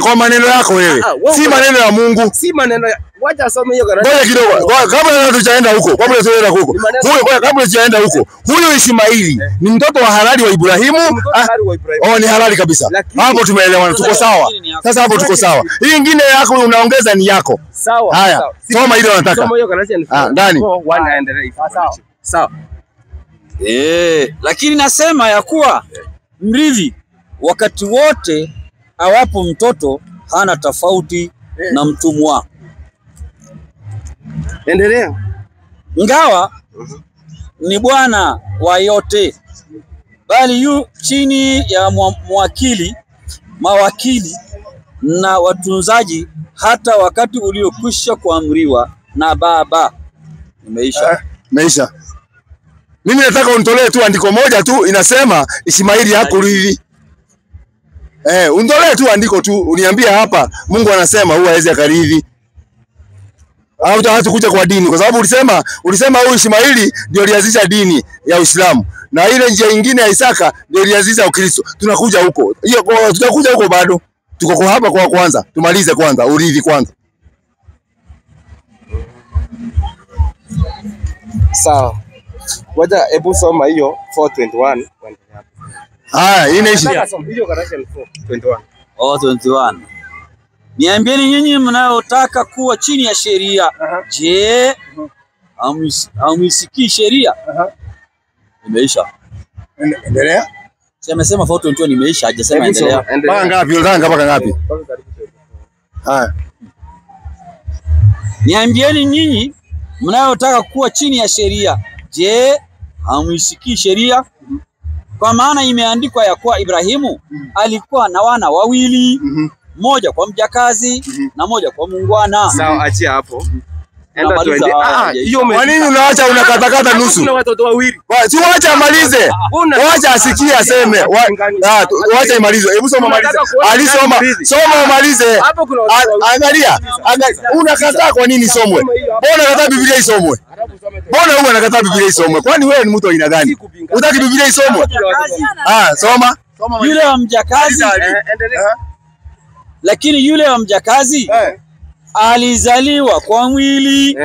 Kwa maneno yako wewe. Si maneno ya Mungu. Si maneno ya. Wacha asome hiyo Galatians. Ngoja kidogo. Kabla tujaenda huko. Kabla tujaenda huko. Huyo Ishmaeli ni mtoto wa halali wa Ibrahimu. Ni halali kabisa. Hapo tumeelewana. Tuko sawa. Sasa hapo tuko sawa. Hii nyingine yako unaongeza ni yako. Sawa. Haya. Soma ile unataka. Soma hiyo Galatians. Ndani. 1 aendelee. Sawa. Lakini nasema ya kuwa mrithi wakati wote awapo mtoto hana tofauti na mtumwa. Endelea. Ingawa ni bwana wa yote, bali yu chini ya mawakili na watunzaji hata wakati uliokwisha kuamriwa na Baba. Imeisha. Imeisha. Mimi nataka unitolee tu andiko moja tu inasema Ishmaeli hakurithi. Unitolee tu andiko tu uniambie hapa Mungu anasema huwa hawezi akarithi. Au hata kuja kwa dini kwa sababu ulisema huyu Ishmaeli ndio alianzisha dini ya Uislamu na ile njia nyingine ya Isaka ndio alianzisha Ukristo. Tunakuja huko. Hiyo tutakuja huko bado. Tuko kwa hapa kwa kwanza. Tumalize kwanza urithi kwanza. Sawa. Wacha hebu soma hiyo 4:21. Haya, hii inaishi. Hiyo Galatians 4:21. 21. Niambieni nyinyi mnaotaka kuwa chini ya sheria. Je, hamsikii sheria? Imeisha. Endelea. Si amesema 4:21 imeisha, hajasema endelea. Mpaka ngapi? Unataka mpaka ngapi? Haya. Niambieni nyinyi mnaotaka kuwa chini ya sheria. Je, hamsikii sheria? Kwa maana imeandikwa ya kuwa Ibrahimu alikuwa na wana wawili, moja kwa mjakazi na moja kwa muungwana. Sawa, achia hapo. Enda tuende. Hiyo kwa nini unaacha unakatakata nusu? Kuna watoto wawili. Si waacha amalize. Waacha asikie aseme. Waacha imalize. Hebu soma malize. Alisoma. Soma umalize. Hapo kuna Angalia. Unakataa kwa nini somwe? Mbona unakataa Biblia isomwe? Mbona huwa unakataa Biblia isomwe? Kwani wewe ni mtu aina gani? Unataka Biblia isomwe? Soma. Yule wa mjakazi. Lakini yule wa mjakazi alizaliwa kwa mwili.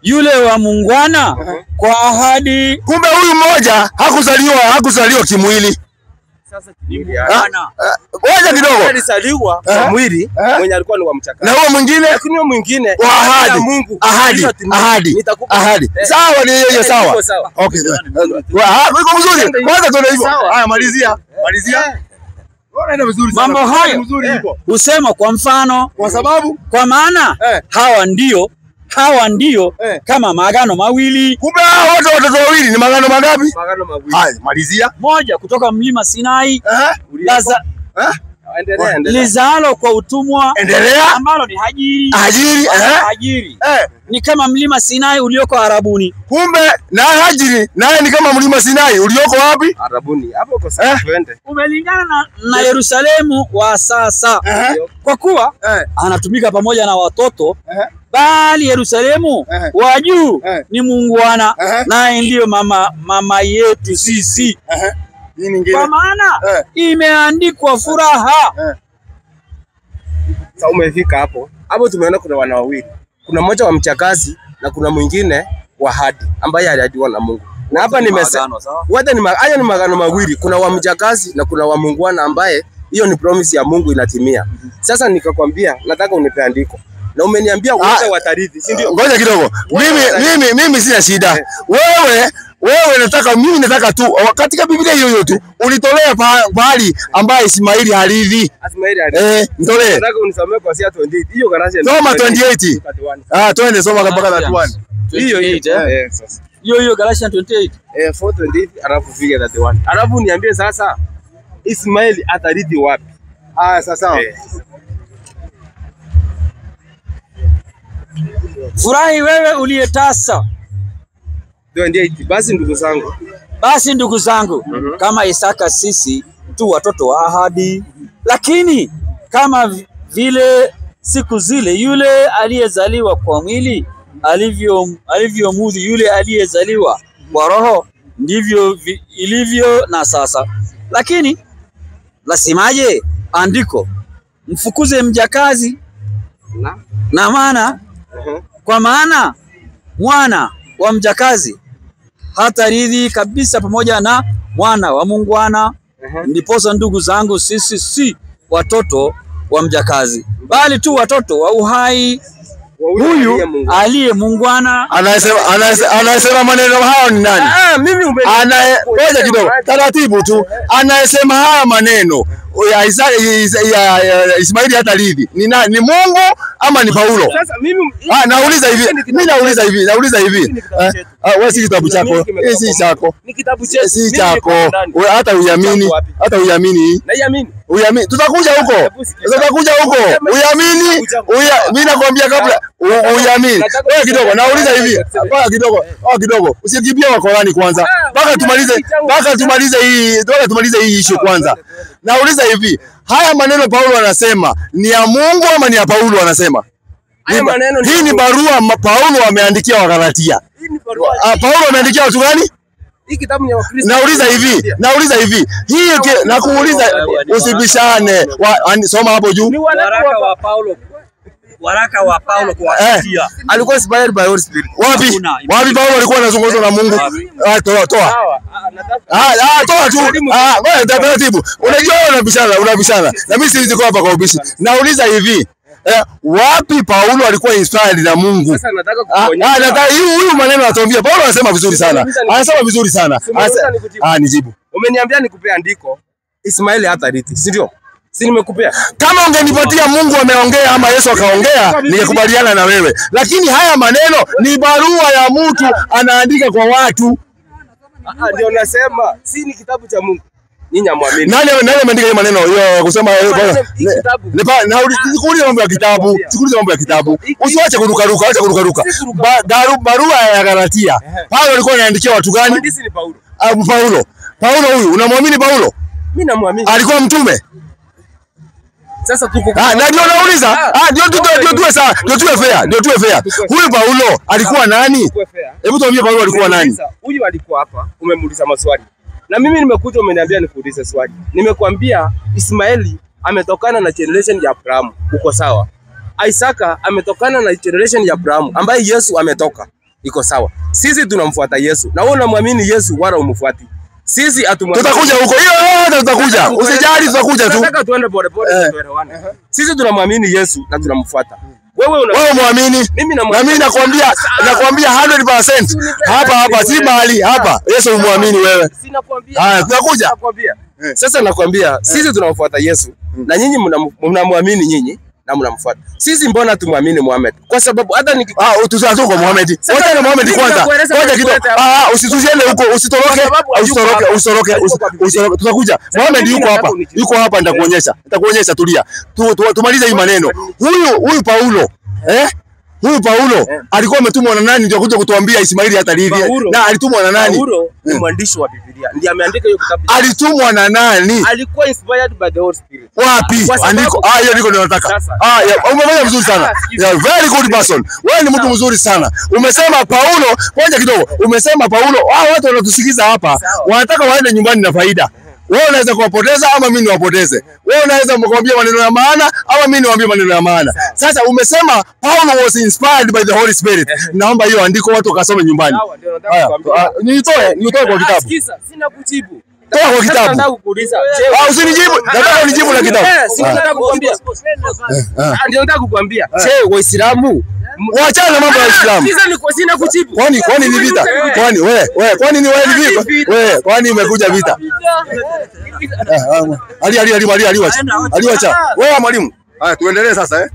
Yule wa muungwana kwa ahadi. Kumbe huyu mmoja hakuzaliwa kimwili. sasa kimwili. Ngoja kidogo. Alizaliwa kwa mwili mwenye alikuwa ni wa mchakato. Na huyo mwingine? Lakini huyo mwingine kwa ahadi. Mungu. Ahadi. Sawa ni hiyo sawa. Okay. Iko mzuri. Kwanza tuone hivyo. Haya malizia. Unaenda vizuri sana. Mambo hayo usema kwa mfano, kwa sababu, kwa maana hawa ndio kama maagano mawili. Kumbe wote watoto wawili ni maagano mangapi? Maagano mawili. Haya malizia. Moja kutoka mlima Sinai. Endelea. Lizalo kwa utumwa. Endelea. Ambalo ni Hajiri. Hajiri. Ni kama mlima Sinai ulioko Arabuni. Kumbe na Hajiri naye ni kama mlima Sinai ulioko wapi? Arabuni. Hapo kwa sasa twende. Umelingana na Yerusalemu wa sasa. Kwa kuwa anatumika pamoja na watoto. Bali Yerusalemu wa juu ni muungwana, naye ndio mama yetu sisi. Kwa maana imeandikwa furaha. Sasa umefika hapo. Hapo tumeona kuna wana wawili. Kuna mmoja wa mchakazi na kuna mwingine wa ahadi ambaye aliahidiwa na Mungu. Na hapa nimesema wote haya ni maagano mawili. Kuna wa mchakazi na kuna wa muungwana ambaye hiyo ni promise ya Mungu inatimia. Sasa nikakwambia nataka unipe andiko. Na umeniambia wote watarithi, si ndio? Ngoja kidogo. Mimi sina shida. Mimi nataka tu katika Biblia hiyo tu unitolea pahali ambaye Ismaili harithi. Ismaili harithi. Nitolee. Nataka unisomee kwa sia 28. Hiyo Galatians. Soma 28. Twende soma mpaka 31. Hiyo sasa. Hiyo Galatians 28. 4:28 alafu fige 31. Alafu niambie sasa Ismaili atarithi wapi? Sasa. Furahi wewe uliyetasa. 28. Basi ndugu zangu, kama Isaka sisi tu watoto wa ahadi, lakini kama vile siku zile yule aliyezaliwa kwa mwili alivyomudhi yule aliyezaliwa kwa roho, ndivyo ilivyo na sasa. Lakini lasemaje andiko? Mfukuze mjakazi na maana kwa maana mwana wa mjakazi hatarithi kabisa pamoja na mwana wa muungwana. Ndiposa ndugu zangu, sisi si watoto wa mjakazi, bali tu watoto wa uhai. Huyu aliye muungwana anasema maneno hao ni nani? Ngoja kidogo. Taratibu tu. Anasema haya maneno. Ismaili hata rithi ni Mungu ama ni Paulo? Sasa mimi nauliza hivi. Wewe si kitabu chako. Si chako. Ni kitabu chetu. Si chako. Hata uiamini. Naiamini. Uiamini. Tutakuja huko. Uiamini. Mimi nakwambia kabla uiamini. Wewe kidogo nauliza hivi. Kidogo. Usikimbie wa Qur'ani kwanza. Mpaka tumalize hii issue kwanza. Nauliza hivi. Haya maneno Paulo anasema ni ya Mungu ama ni ya Paulo anasema? Hii ni barua Paulo ameandikia Wagalatia. Paulo ameandikia watu gani? Hii kitabu ni ya Wakristo. Nauliza hivi. Hii nakuuliza usibishane. Soma hapo juu. Waraka wa Paulo kwa Wagalatia. Alikuwa inspired by Holy Spirit. Wapi Paulo alikuwa anazungumza na Mungu? Toa. Toa tu. Wewe taratibu. Unajua unabishana. Na mimi siwezi kwa hapa kwa ubishi. Nauliza hivi. Wapi Paulo alikuwa inspired na Mungu? Sasa nataka kukuonyesha. Huyu maneno anatuambia Paulo anasema vizuri sana. Nijibu. Umeniambia nikupe andiko. Ismaili hata rithi, si ndio? Si nimekupea. Kama ungenipatia Mungu ameongea ama Yesu akaongea, ningekubaliana na wewe. Lakini haya maneno ni barua ya mtu anaandika kwa watu. Ndio nasema, si ni kitabu cha Mungu. Nyinyi amwamini. Nani ameandika hiyo maneno hiyo kusema sikuuliza mambo ya kitabu. Usiache kurukaruka, acha kurukaruka. Barua ya Galatia. Paulo alikuwa anaandikia watu gani? Mwandishi ni Paulo. Paulo huyu, unamwamini Paulo? Mimi namwamini. Alikuwa mtume? Sasa tuko na ndio nauliza. Ndio tuwe fair. Huyu Paulo alikuwa nani? Hebu tuambie Paulo alikuwa nani? Huyu alikuwa hapa, umemuuliza maswali. Na mimi nimekuja umeniambia nikuulize swali. Nimekwambia Ismaili ametokana na generation ya Abraham. Uko sawa? Isaka ametokana na generation ya Abraham ambaye Yesu ametoka. Iko sawa? Sisi tunamfuata Yesu. Na wewe unamwamini Yesu wala umfuati. Sisi atumwamini. Tutakuja huko. Hiyo tutakuja. Usijali tutakuja tu. Nataka tuende pole tuelewane. Sisi tunamwamini Yesu na tunamfuata. Wewe muamini? Na mimi nakwambia 100%. Hapa si mahali hapa. Yesu muamini wewe. Sinakwambia. Tutakuja. Sasa nakwambia sisi tunamfuata Yesu na nyinyi mnamwamini nyinyi na mnamfuata. Sisi mbona tumwamini Muhammad? Kwa sababu hata tusatoke kwa Muhammad. Wacha na Muhammad kwanza. Ngoja kidogo. Usituziende huko, usitoroke. Tutakuja. Muhammad yuko hapa nitakuonyesha. Tulia. Tumalize hii maneno. Huyu Paulo, huyu Paulo alikuwa ametumwa na nani ndio kuja kutuambia Ismaili hata rithi? Na alitumwa na nani? Paulo ni mwandishi wa Biblia. Ndiye ameandika hiyo kitabu. Alitumwa na nani? Alikuwa inspired by the Holy Spirit. Wapi? Andiko. Hiyo ndiko ninataka. Umefanya vizuri sana. Very good person. Wewe ni mtu mzuri sana. Umesema Paulo, ngoja kidogo. Umesema Paulo, watu wanatusikiza hapa wanataka waende nyumbani na faida. Wewe unaweza kuwapoteza ama mimi niwapoteze. Wewe unaweza kumwambia maneno ya maana ama mimi niwaambie maneno ya maana. Sasa umesema Paulo was inspired by the Holy Spirit. Naomba hiyo andiko watu wakasome nyumbani. Nitoe kwa kitabu. Sikiza, sina kujibu. Toa kwa kitabu. Nataka kukuuliza. Usinijibu. Nataka unijibu na kitabu. Nataka kukuambia. Ndio nataka kukuambia. Je, Waislamu waachana na mambo ya Uislamu. Sina kujibu. Kwani ni vita? Kwani ni vita? Kwani umekuja vita? Aliwacha. Wewe mwalimu. Haya tuendelee sasa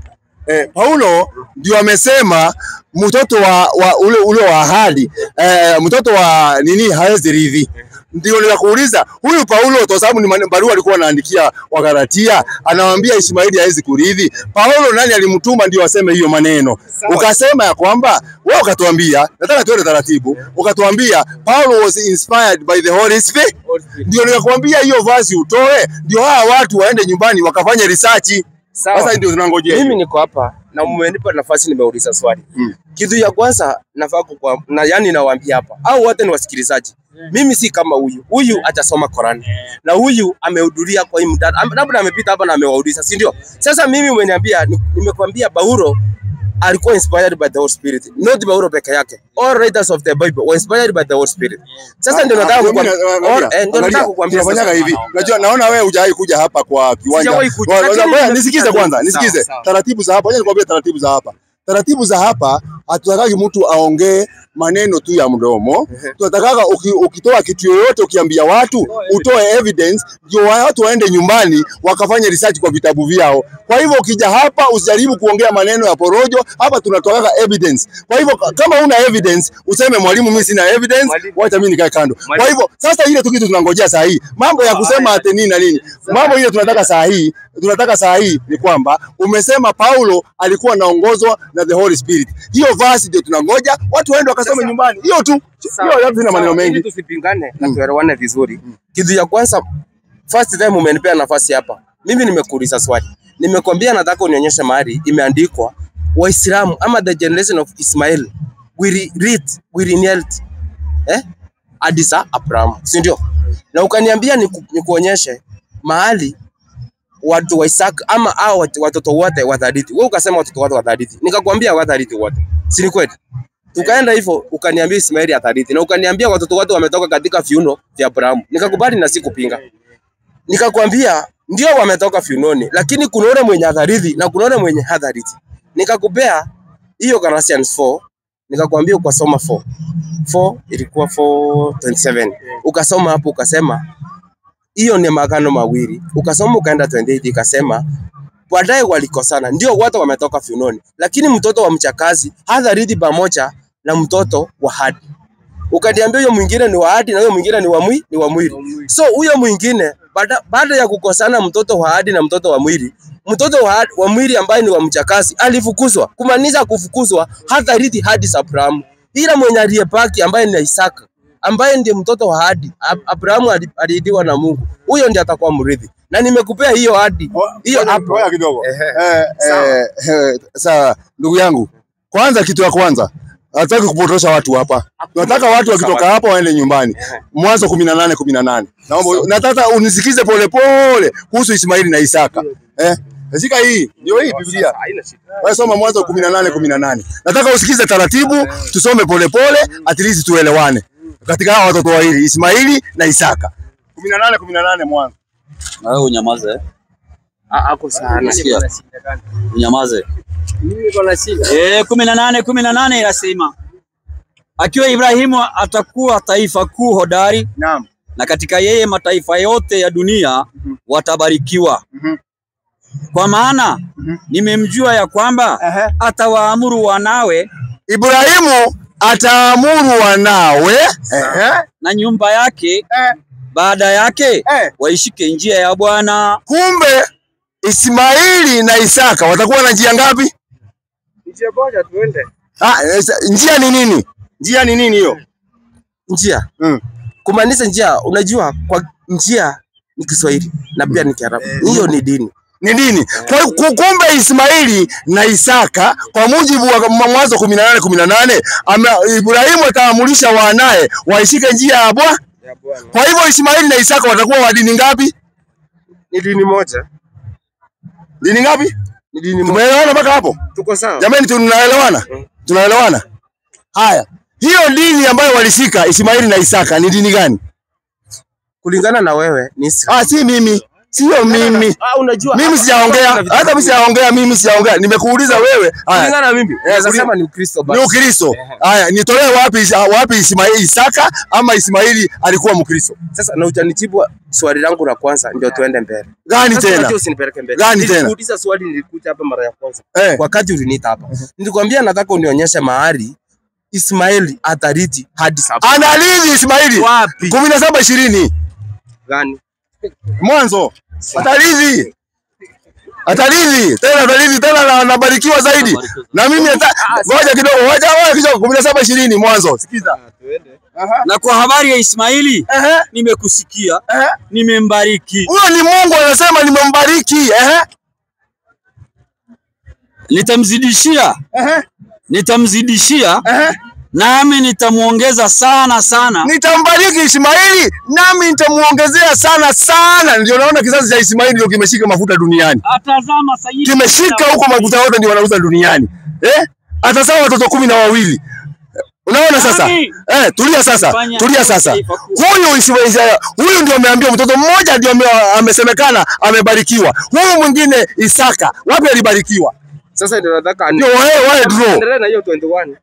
Paulo ndio amesema mtoto wa ule wa ahadi, mtoto wa nini hawezi rithi. Ndio ninakuuliza huyu Paulo kwa sababu ni barua alikuwa anaandikia Wagalatia, anawaambia Ismaili hawezi kurithi. Paulo nani alimtuma ndio aseme hiyo maneno? Ukasema ya kwamba wewe ukatuambia, nataka tuende taratibu, ukatuambia Paulo was inspired by the Holy Spirit. Ndio ninakuambia hiyo verse utoe, ndio hawa watu waende nyumbani wakafanya research. Sasa ndio tunangojea. Mimi niko hapa na mmenipa nafasi nimeuliza swali. Kitu ya kwanza nafaa yani nawaambia hapa au wote ni wasikilizaji. Mimi si kama huyu. Huyu atasoma Qur'an. Na huyu amehudhuria kwa hii mdada. Labda amepita hapa na amewauliza, si ndio? Sasa mimi umeniambia nimekwambia Paulo alikuwa inspired by the Holy Spirit. Not Paulo peke yake. All writers of the Bible were inspired by the Holy Spirit. Sasa ndio nataka kukuambia tunafanya hivi. Unajua naona wewe hujawahi kuja hapa kwa kiwanja. Nisikize kwanza, nisikize. Taratibu za hapa. Ngoja nikwambie taratibu za hapa. Taratibu za hapa hatutakaki mtu aongee maneno tu ya mdomo. Tunataka ukitoa kitu yoyote ukiambia watu utoe evidence, ndio watu waende nyumbani wakafanya research kwa vitabu vyao. Kwa hivyo ukija hapa usijaribu kuongea maneno ya porojo. Hapa tunatoa evidence. Kwa hivyo kama una evidence useme mwalimu mimi sina evidence, wacha mimi nikae kando. Kwa hivyo sasa ile tu kitu tunangojea saa hii. Mambo ya kusema ate nini na nini. Mambo ile tunataka saa hii ni kwamba umesema Paulo alikuwa anaongozwa na the Holy Spirit. Hiyo verse ndio tunangoja watu waende wakasome nyumbani. Hiyo tu. Hiyo hapo sina maneno mengi. Tusipingane na tuelewane vizuri. Kitu ya kwanza, first time umenipea nafasi hapa. Mimi nimekuuliza swali. Nimekwambia nataka unionyeshe mahali imeandikwa Waislamu ama the generation of Ismail will inherit Adisa Abraham. Si ndio? Na ukaniambia nikuonyeshe mahali watu wa Isaac ama hao watoto wote watarithi. Wewe ukasema watoto wote watarithi. Nikakwambia watarithi wote. Si ni kweli? Tukaenda hivyo ukaniambia Ismaili atarithi na ukaniambia watoto wote wametoka katika viuno vya Abraham. Nikakubali na sikupinga. Nikakwambia ndio wametoka viunoni, lakini kuna yule mwenye atarithi na kuna yule mwenye hatarithi. Nikakupea hiyo Galatians 4, nikakwambia ukasoma 4 ilikuwa 4:27. Ukasoma hapo ukasema hiyo ni maagano mawili. Ukasoma ukaenda 28 ikasema baadaye walikosana, ndio wote wametoka viunoni, lakini mtoto wa mchakazi hatarithi pamoja na mtoto wa hadi. Ukaniambia huyo mwingine ni wa hadi na huyo mwingine ni wa mwili. So huyo mwingine baada ya kukosana mtoto wa hadi na mtoto wa mwili, mtoto wa mwili ambaye ni wa mchakazi alifukuzwa. Kumaanisha kufukuzwa hatarithi hadi Abraham. Ila mwenye aliyebaki ambaye ni Isaka, ambaye ndiye mtoto wa hadi, Abrahamu aliahidiwa na Mungu, huyo ndiye atakuwa mrithi. Na nimekupea hiyo hadi. Hiyo hapo. Ngoja kidogo. Sawa ndugu yangu. Kwanza kitu ya kwanza, nataka kupotosha watu hapa. Tunataka watu wakitoka hapa waende nyumbani. Mwanzo 18:18. Naomba nataka unisikize polepole kuhusu Ismaili na Isaka. Shika hii. Ndio hii Biblia. Wewe soma Mwanzo 18:18. Nataka usikize taratibu, tusome polepole, at least tuelewane. Katika hao watoto wawili, Ismaili na Isaka. 18:18 Mwanzo. Na wewe unyamaze. Ako sana. Unyamaze. Mimi niko na shida. 18:18 inasema akiwa Ibrahimu atakuwa taifa kuu hodari. Naam. Na katika yeye mataifa yote ya dunia watabarikiwa. Kwa maana nimemjua ya kwamba atawaamuru wanawe. Ibrahimu ataamuru wanawe na nyumba yake baada yake waishike njia ya Bwana. Kumbe Ismaili na Isaka watakuwa na njia ngapi? Njia moja tuende. Njia ni nini? Njia ni nini hiyo? Njia. Kumaanisha njia, unajua kwa njia ni Kiswahili na pia ni Kiarabu. Hiyo ni dini. Ni dini. Kwa kumbe Ismaili na Isaka kwa mujibu wa Mwanzo 18:18 Ibrahimu ataamurisha wanae waishike njia ya Bwana. Kwa hivyo Ismaili na Isaka watakuwa wa dini ngapi? Ni dini moja. Dini ngapi? Ni dini moja. Tumeelewana mpaka hapo? Tuko sawa. Jamani tunaelewana? Tunaelewana? Haya. Hiyo dini ambayo walishika Ismaili na Isaka ni dini gani? Kulingana na wewe ni Islam. Si mimi. Sio mimi. Unajua mimi sijaongea. Hata mimi sijaongea. Nimekuuliza wewe. Kulingana na mimi. Nasema ni Ukristo basi. Ni Ukristo. Haya, nitolee wapi Ismaili Isaka ama Ismaili alikuwa Mkristo? Sasa na utanijibu swali langu la kwanza ndio tuende mbele. Gani tena? Usinipeleke mbele. Gani tena? Nilikuuliza swali nilikuja hapa mara ya kwanza. Wakati uliniita hapa. Nilikwambia nataka unionyeshe mahali Ismaili atarithi hadi sasa. Analithi Ismaili. Wapi? 17:20. Gani? Mwanzo. Atalithi. Tena anabarikiwa zaidi. Na mimi ngoja kidogo, kidogo 17:20 Mwanzo. Sikiza. Na kwa habari ya Ismaili nimekusikia, nimembariki. Huyo ni Mungu anasema nimembariki. Nitamzidishia nami nitamuongeza sana. Nitambariki Ismaili nami nitamuongezea sana. Ndio naona kizazi cha Ismaili ndio kimeshika mafuta duniani. Atazama sasa hivi. Kimeshika huko mafuta yote ndio wanauza duniani. Atazaa watoto 12. Unaona sasa? Tulia sasa. Huyu ndio ameambiwa mtoto mmoja ndio amesemekana amebarikiwa. Huyu mwingine Isaka, wapi alibarikiwa? Sasa ndio nataka Ndio wewe draw. endelea na hiyo 21.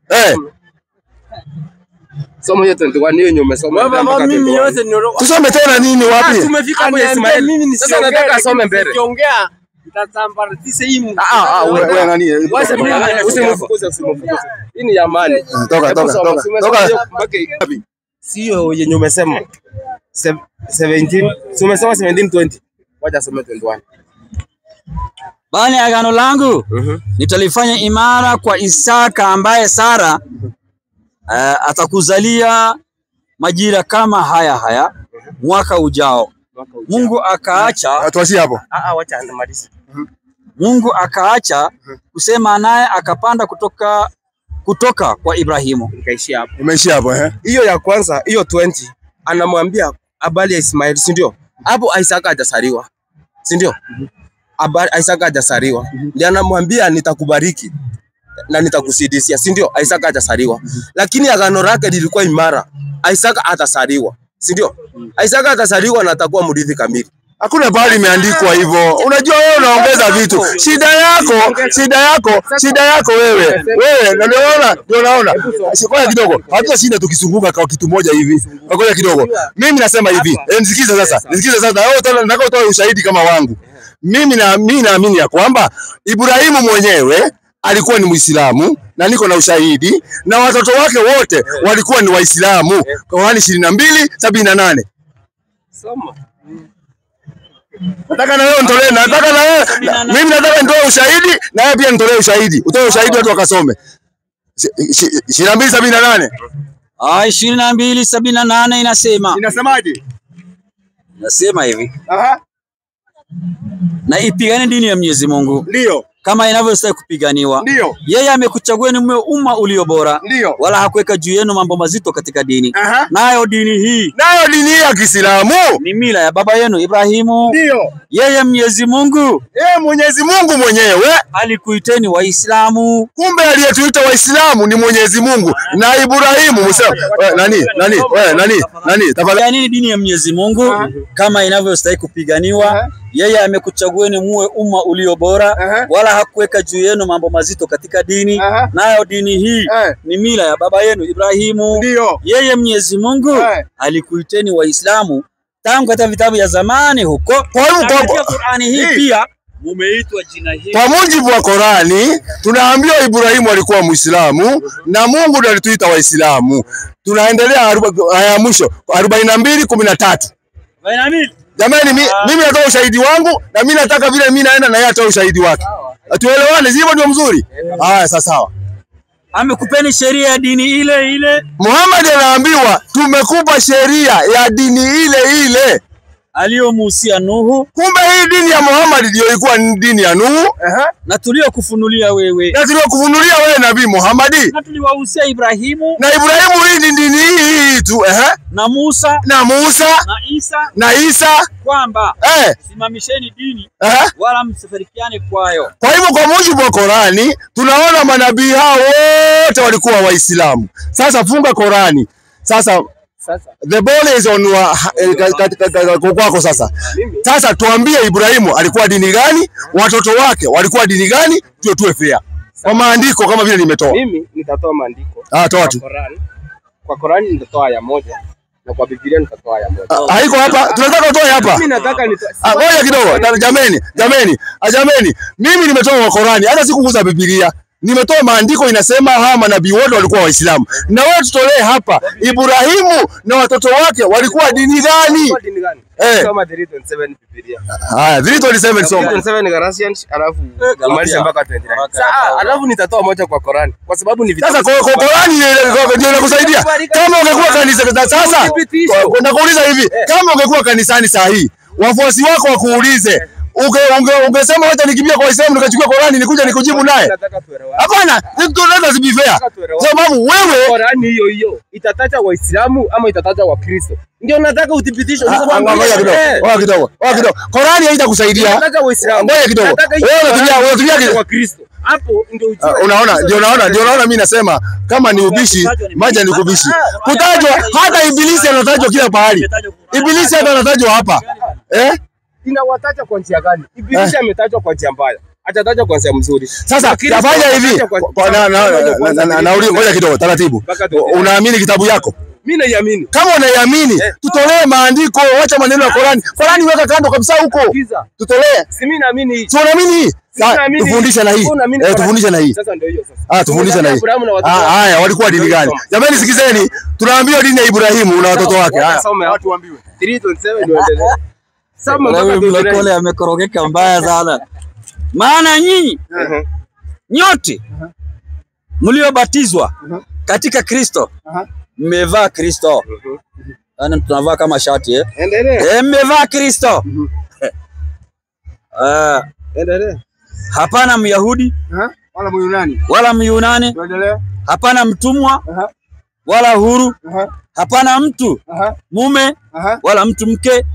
Somo hiyo 21 hiyo yenye umesoma. Baba mimi yote ndio. Tusome tena nini wapi? Tumefika hapo Ismail. Mimi Sasa nataka asome mbele. Nikiongea nitasambaratisha hii mtu. Wewe nani? Usimfukuze. Hii ni amani. Toka. Sio yenye umesema 17. Umesema 17:20. Wacha asome 21. Bali agano langu nitalifanya imara kwa Isaka ambaye Sara atakuzalia majira kama haya mwaka ujao. Mungu akaacha tuachie hapo. Wacha andamalize. Mungu akaacha kusema naye akapanda kutoka kwa Ibrahimu. Nikaishia hapo. Umeishia hapo Hiyo ya kwanza, hiyo 20 anamwambia habari ya Ismail, si ndio? Hapo Isaka hajasaliwa. Si ndio? Isaka hajasaliwa. Ndiye anamwambia nitakubariki na nitakusidisia, si ndio? Isaka hajasaliwa. Lakini agano lake lilikuwa imara. Isaka atasaliwa. Si ndio? Isaka atasaliwa na atakuwa mrithi kamili. Hakuna bali imeandikwa hivyo. Unajua wewe unaongeza vitu. Shida yako wewe. Ndio naona. Ngoja kidogo. Hata shinda tukizunguka kwa kitu moja hivi. Ngoja kidogo. Mimi nasema hivi. Nisikize sasa. Wewe nataka utoe ushahidi kama wangu. Mimi naamini ya kwamba Ibrahimu mwenyewe alikuwa ni Muislamu na niko na ushahidi na watoto wake wote walikuwa ni Waislamu. Yohana 22:78. Soma. Nataka na wewe nitolee, mimi nataka nitoe ushahidi na wewe pia nitolee ushahidi. Utoe ushahidi watu wakasome. 22:78. 22:78 inasema. Inasemaje? Nasema hivi. Na ipigane dini ya Mwenyezi Mungu. Ndio. Kama inavyostahili kupiganiwa. Ndio. Yeye amekuchagua ni umma ulio bora. Ndio. Wala hakuweka juu yenu mambo mazito katika dini. Nayo dini hii ya Kiislamu ni mila ya baba yenu Ibrahimu. Ndio. Yeye Mwenyezi Mungu. Mwenyezi Mungu mwenyewe alikuiteni Waislamu. Kumbe aliyetuita Waislamu ni Mwenyezi Mungu na Ibrahimu. Nani? Tafadhali dini ya Mwenyezi Mungu kama inavyostahili kupiganiwa. Yeye amekuchagueni muwe umma ulio bora wala hakuweka juu yenu mambo mazito katika dini. Nayo dini hii ni mila ya baba yenu Ibrahimu. Ndio. Yeye Mwenyezi Mungu alikuiteni Waislamu tangu hata vitabu ya zamani huko. Kwa Qur'ani hii pia mumeitwa jina hili. Kwa mujibu wa Qur'ani tunaambiwa Ibrahimu alikuwa Muislamu na Mungu ndiye alituita Waislamu. Tunaendelea aya mwisho 42:13. Jamani mimi natoa ushahidi wangu na mimi nataka vile mimi naenda na yeye atoe ushahidi wake. Tuelewane, hivyo ndio mzuri. Sasa sawa. Amekupeni sheria ya dini ile. Muhammad anaambiwa tumekupa sheria ya dini ile aliyomuhusia Nuhu. Kumbe hii dini ya Muhammad ndio ilikuwa ni dini ya Nuhu. Na tuliokufunulia wewe. Nabii Muhammad. Na tuliwahusia Ibrahimu. Na Ibrahimu hii dini hii tu. Na Musa. Na Isa. Kwamba simamisheni dini wala msifarikiane kwayo. Kwa hivyo kwa mujibu wa Qur'ani tunaona manabii hao wote walikuwa Waislamu. Sasa funga Qur'ani. Sasa the ball is on kwako sasa. Sasa tuambie Ibrahimu alikuwa dini gani? Watoto wake walikuwa dini gani? Tuwe fair. Kwa maandiko kama vile nimetoa. Mimi nitatoa maandiko. Toa tu. Kwa Qur'ani nitatoa aya moja na kwa Biblia nitatoa aya moja. Haiko hapa. Tunataka utoe hapa. Mimi nataka ngoja kidogo. Jameni. Mimi nimetoa kwa Qur'ani. Hata sikugusa Biblia. Nimetoa maandiko inasema hawa manabii wote walikuwa Waislamu. Na wewe tutolee hapa Ibrahimu na watoto wake walikuwa dini gani? Soma 3:27 Biblia. 3:27 soma. 3:27 Galatians alafu Galatians mpaka 29. Alafu nitatoa moja kwa Qur'ani kwa sababu ni vitabu. Sasa kwa Qur'ani ndio inakusaidia. Kama ungekuwa kanisa sasa nakuuliza hivi, kama ungekuwa kanisani saa hii, wafuasi wako wakuulize ungesema wacha nikimbia kwa Waislamu nikachukua Qur'ani nikuja nikujibu naye. Hapana, tunataka zibifea. Sababu wewe Qur'ani hiyo itataja Waislamu ama itataja Wakristo. Ndio nataka uthibitisho. Ngoja kidogo. Qur'ani haitakusaidia. Ngoja kidogo. Wewe unatumia Wakristo. Hapo ndio unaona mimi nasema kama ni ubishi maji ni kubishi. Kutajwa hata Ibilisi anatajwa kila pahali. Ibilisi hata anatajwa hapa. Inawataja kwa njia gani? Ibilisi ametajwa kwa njia mbaya. Atataja kwanza mzuri. Sasa tafanya hivi. Ngoja kidogo taratibu. Unaamini kitabu yako? Mimi naiamini. Kama unaiamini, tutolee maandiko, acha maneno ya Qur'ani. Qur'ani weka kando kabisa huko. Tutolee. Si mimi naamini hii. Si unaamini hii? Tufundishe na hii. Tufundishe na hii. Sasa ndio hiyo sasa. Tufundishe na hii. Haya, walikuwa dini gani? Jamani sikizeni, tunaambiwa dini ya Ibrahimu na watoto wake. Haya. Watu waambiwe. 3:27 ndio endelee. Sama mlokole amekorogeka mbaya sana. Maana nyinyi nyote mliobatizwa katika Kristo mmevaa Kristo. Yaani tunavaa kama shati Endelee. Mmevaa Kristo. Endelee. Hapana Myahudi Wala Myunani. wala Myunani. Endelee. Hapana mtumwa wala huru. Hapana mtu mume wala mtu mke.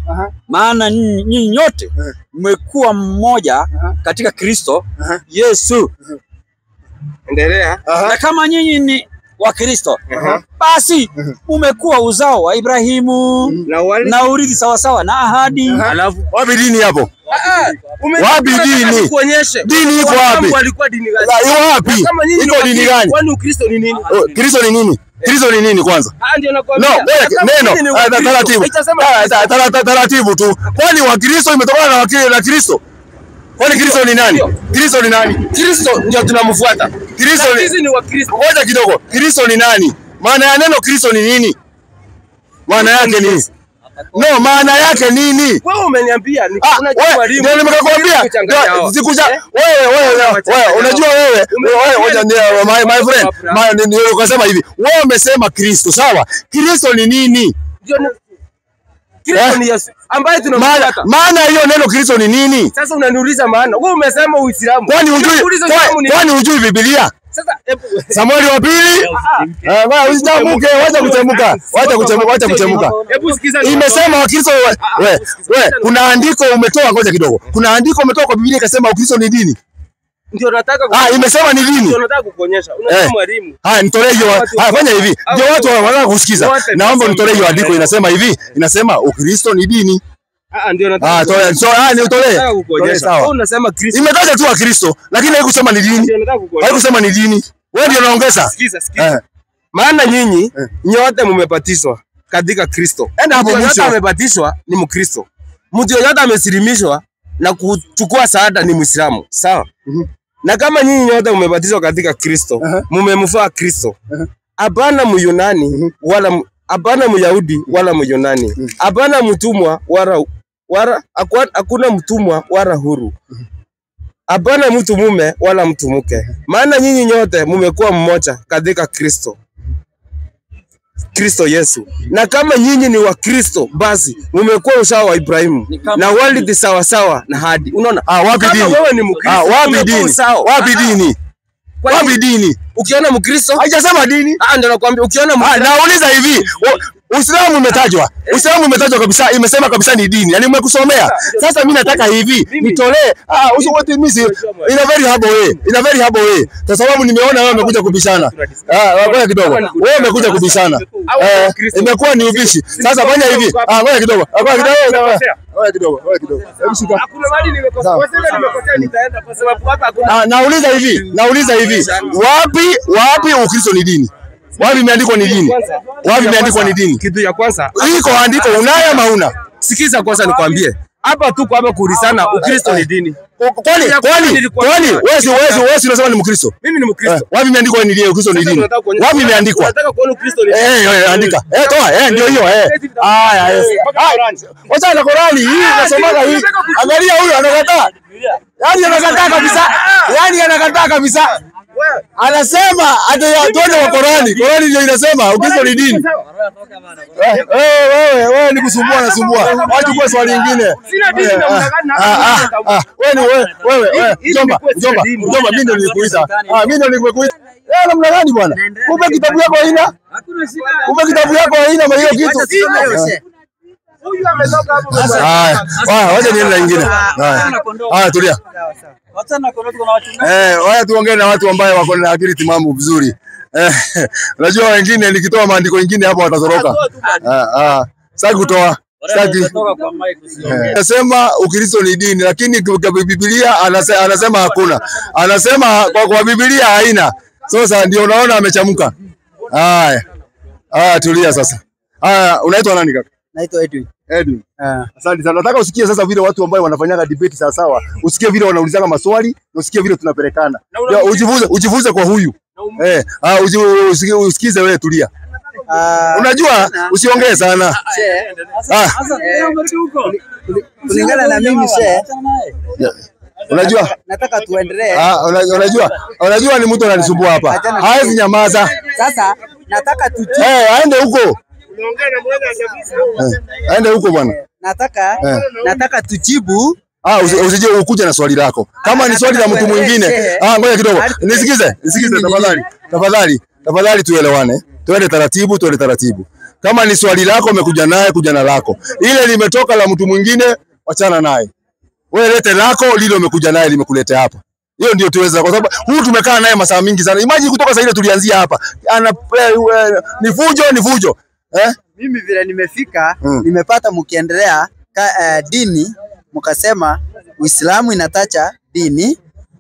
Maana nyinyi nyote mmekuwa mmoja katika Kristo Yesu. Endelea. Na kama nyinyi ni wa Kristo basi umekuwa uzao wa Ibrahimu na urithi sawa sawa na ahadi. Alafu Wapi dini hapo? Wapi dini? Kuonyeshe. Dini iko wapi? Walikuwa dini gani? Wapi? Iko dini gani? Kwani Ukristo ni nini? Kristo ni nini? Kristo ni nini kwanza? Ndio nakwambia. No, neno taratibu tu. Kwani wa Kristo imetokana na Kristo? Kwani Kristo ni nani? Kristo ni nani? Kristo ndio tunamfuata. Kristo ni wa Kristo. Ngoja kidogo. Kristo ni nani? Maana ya neno Kristo ni nini? Maana yake nini? No, maana yake nini? Wewe umeniambia unajua mwalimu. Ndio nimekuambia. Sikuja wewe unajua wewe my friend. Ndio ukasema hivi. Wewe umesema Kristo, sawa? Kristo ni nini? Kristo ni Yesu ambaye tunamfuata. Maana hiyo neno Kristo ni nini? Sasa unaniuliza maana. Wewe umesema Uislamu. Kwani hujui Biblia? Sasa Samueli wa pili. Usitamke, wacha kuchemuka. Hebu sikiza. Imesema Wakristo wewe kuna andiko umetoa, ngoja kidogo. Kuna andiko umetoa kwa Biblia ikasema Ukristo ni dini. Ndio nataka imesema ni dini. Ndio nataka kukuonyesha. Unasema mwalimu. Nitolee hiyo. Fanya hivi. Ndio watu wanataka kusikiza. Naomba nitolee hiyo andiko inasema hivi. Inasema Ukristo ni dini. Ndio nataka. Nitolee. Sawa. Unasema Kristo. Imetaja tu Kristo, lakini haikusema ni dini. Haikusema ni dini. Wewe ndio unaongeza. Sikiza. Maana nyinyi nyote mmebatizwa katika Kristo. Enda hapo mwisho. Mtu amebatizwa ni Mkristo. Mtu yote amesilimishwa na kuchukua shahada ni Muislamu. Sawa? Na kama nyinyi nyote mmebatizwa katika Kristo, mmemfaa Kristo. Hapana Myunani hapana Myahudi wala Myunani. Hapana mtumwa wala hakuna mtumwa wala huru. Hapana mtu mume wala mtu mke. Maana nyinyi nyote mmekuwa mmoja katika Kristo Yesu. Na kama nyinyi ni wa Kristo basi mmekuwa uzao wa Ibrahimu na warithi sawa sawa na ahadi. Unaona? Wapi dini? Wewe ni Mkristo. Wapi dini? Wapi dini? Wapi dini? Ukiona Mkristo haijasema dini. Ndio nakwambia ukiona nauliza hivi. Uislamu umetajwa. Uislamu umetajwa kabisa, imesema kabisa ni dini. Yaani umekusomea. Sasa mimi nataka hivi, nitolee usiwote mimi in a very humble way. Kwa sababu nimeona wewe umekuja kubishana. Ngoja kidogo. Wewe umekuja kubishana. Imekuwa ni ubishi. Sasa fanya hivi. Ngoja kidogo. Ngoja kidogo. Hebu shika. Hakuna mali nimekosea. Nimekosea nitaenda kwa sababu hapa hakuna. Nauliza hivi. Wapi Ukristo ni dini? Wapi imeandikwa ni dini? Wapi imeandikwa ni dini? Kitu ya kwanza, iko andiko unayo ama una? Sikiza kwanza nikwambie. Hapa tuko hapa kuulizana Ukristo ni dini. Kwani wewe unasema ni Mkristo? Mimi ni Mkristo. Wapi imeandikwa ni dini? Ukristo ni dini? Wapi imeandikwa? Nataka kuona Ukristo ni dini. Andika. Toa, ndio hiyo. Haya, wacha na Qurani hii unasomaga hii. Angalia huyu anakataa. Yaani anakataa kabisa. Anasema tuone wa Qurani. Qurani ndio inasema Ukristo ni dini. Wewe ni kusumbua. Wacha kwa swali lingine. Sina dini na wewe. Njomba, mimi ndio nilikuita. Mimi ndio nimekuita. Namna gani bwana? Kumbe kitabu yako haina? Hakuna shida. Kumbe kitabu yako haina hiyo kitu. Huyu ametoka hapo. Wacha niende nyingine. Tulia. Waya tuongee na watu ambao wako na akili timamu vizuri. Unajua wengine nikitoa maandiko mengine hapo watatoroka. Sasa kutoa Sitaki. Anasema Ukristo ni dini, lakini kwa Biblia anasema hakuna. Anasema kwa Biblia haina. Sasa ndio unaona amechamka. Haya. Tulia sasa. Unaitwa nani kaka? Naitwa Edwin. Edwin. Asante sana. Nataka usikie sasa vile watu ambao wanafanyaga debate sawa sawa. Usikie vile wanaulizana maswali, na usikie vile tunapelekana. Ujifunze kwa huyu. Usikize wewe, tulia. Unajua usiongee sana. Kulingana na mimi Unajua nataka tuendelee. Unajua ni mtu ananisumbua hapa. Hawezi nyamaza. Sasa nataka aende huko. Aende huko bwana. Nataka tujibu. Usije ukuje na swali lako. Kama ni swali la mtu mwingine, ngoja kidogo. Nisikize tafadhali tuelewane. Tuende taratibu. Kama ni swali lako umekuja naye, kuja na lako. Ile limetoka la mtu mwingine, wachana naye. Wewe lete lako lile umekuja naye limekuleta hapa. Hiyo ndio tuweza, kwa sababu huyu tumekaa naye masaa mingi sana. Imagine kutoka saa ile tulianzia hapa. Ni fujo. Mimi vile nimefika, nimepata mkiendelea dini, mkasema Uislamu inatacha dini,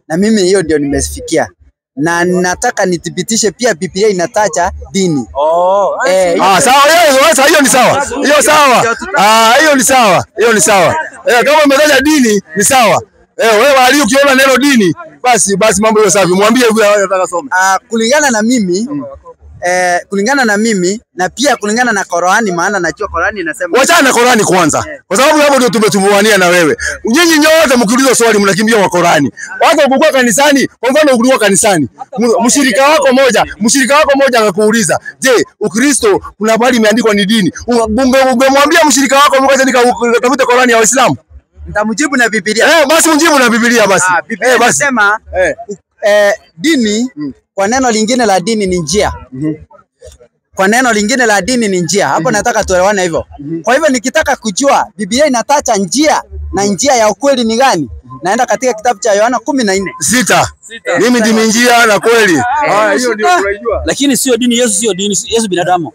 na mimi hiyo ndio nimefikia. Na nataka nithibitishe pia Biblia inatacha dini. Sawa, hiyo ni sawa. Hiyo ni sawa. Kama umetaja dini ni sawa. Wewe ali ukiona neno dini basi mambo hiyo safi. Mwambie yule anataka some. Kulingana na mimi na pia kulingana na Qur'ani, maana najua Qur'ani inasema. Wachana na Qur'ani kwanza. Kwa sababu hapo ndio tumetumbuania na wewe. Nyinyi nyote mkiuliza swali mnakimbia kwa Qur'ani. Hata ukikuwa kanisani, kwa mfano ukikuwa kanisani, mshirika wako moja akakuuliza, "Je, Ukristo kuna habari imeandikwa ni dini?" Ungemwambia mshirika wako mmoja nikatafuta Qur'ani ya Waislamu. Nitamjibu na Biblia. Basi mjibu na Biblia basi. Biblia inasema dini kwa neno lingine la dini ni njia. Kwa neno lingine la dini ni njia. Hapo nataka tuelewane hivyo. Kwa hivyo nikitaka kujua Biblia inatacha njia, na njia ya ukweli ni gani, naenda katika kitabu cha Yohana 14:6. Mimi ndimi njia na kweli. Hiyo ndio tunajua. Lakini sio dini, Yesu sio dini, Yesu binadamu.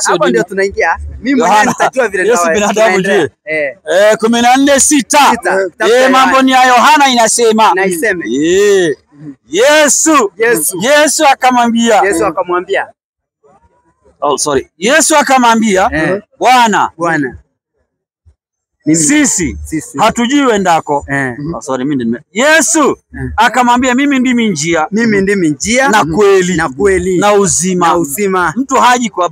Hapo ndio tunaingia. Mimi mwenyewe nitajua vile Yesu binadamu je. 14:6. Mambo ni ya Yohana inasema. Na iseme. Yesu akamwambia. Yesu akamwambia, Bwana, sisi hatujui wendako. Yesu akamwambia, mimi ndimi njia na kweli na uzima. Mtu haji kwa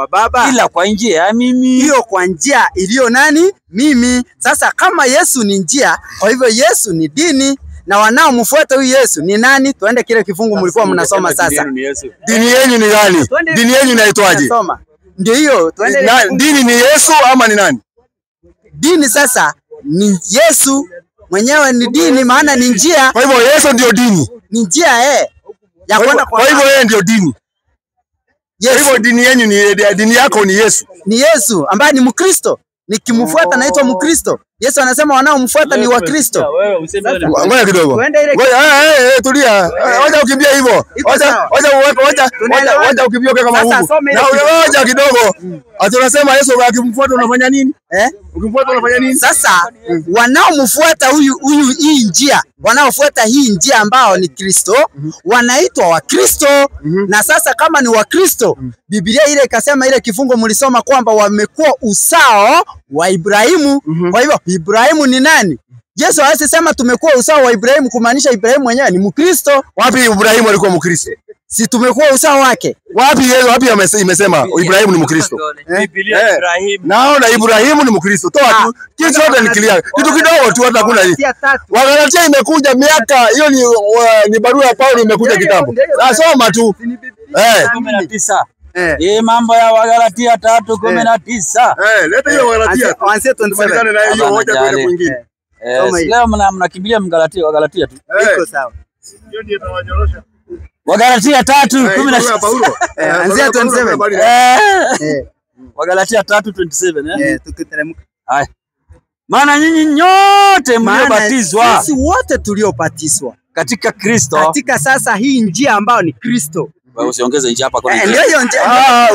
Baba ila kwa njia ya mimi. Hiyo kwa njia iliyo nani? Mimi. Sasa kama Yesu ni njia, kwa hivyo Yesu ni dini, na wanaomfuata huyu Yesu ni nani? Tuende kile kifungu mlikuwa mnasoma sasa. Dini yenu ni gani? Dini yenu inaitwaje? Ndio hiyo, tuende. Dini ni Yesu ama ni nani? Dini sasa ni Yesu mwenyewe, ni dini maana ni njia. Kwa hivyo Yesu ndio dini. Ni njia ya kwenda kwa. Kwa hivyo yeye ndio dini. Kwa hivyo dini yenu dini yako ni Yesu. Ni Yesu ambaye ni Mkristo. Nikimfuata naitwa Mkristo. Yesu anasema wanaomfuata ni Wakristo. Ngoja kidogo. Tulia. Wacha ukimbia hivyo. Wacha ukimbia kama Mungu. Na ngoja kidogo. Tunasema Yesu akimfuata unafanya nini? Ukimfuata unafanya nini? Sasa wanaomfuata hii njia, wanaofuata hii njia ambao ni Kristo, wanaitwa Wakristo. Na sasa kama ni Wakristo, Biblia ile ikasema, ile kifungo mlisoma kwamba wamekuwa uzao wa Ibrahimu. Kwa hivyo Ibrahimu ni nani? Yesu alisema tumekuwa uzao wa Ibrahimu, kumaanisha Ibrahimu mwenyewe ni Mkristo. Wapi Ibrahimu alikuwa Mkristo? Si tumekuwa uzao wake. Wapi imesema Ibrahimu ni Mkristo? Biblia Ibrahimu. Naona Ibrahimu ni Mkristo. Toa tu. Kitu chote ni clear. Kitu kidogo tu, hata hakuna hii. Wagalatia imekuja miaka hiyo, ni barua ya Paulo imekuja kitambo. Soma tu. 19. Mambo ya Wagalatia 3:19. Leta hiyo Wagalatia. Anzia 27 na hiyo moja kwenda kwingine. Leo mnakimbilia Wagalatia tu. Iko sawa. Hiyo ndio tunawanyorosha. Wagalatia 3:19. Anzia 27. Wagalatia 3:27. Tukiteremka. Haya. Maana nyinyi nyote mliobatizwa, sisi wote tuliobatizwa katika Kristo, katika sasa hii njia ambayo ni Kristo, Wewe usiongeze njia hapa kwa Ndio hiyo njia.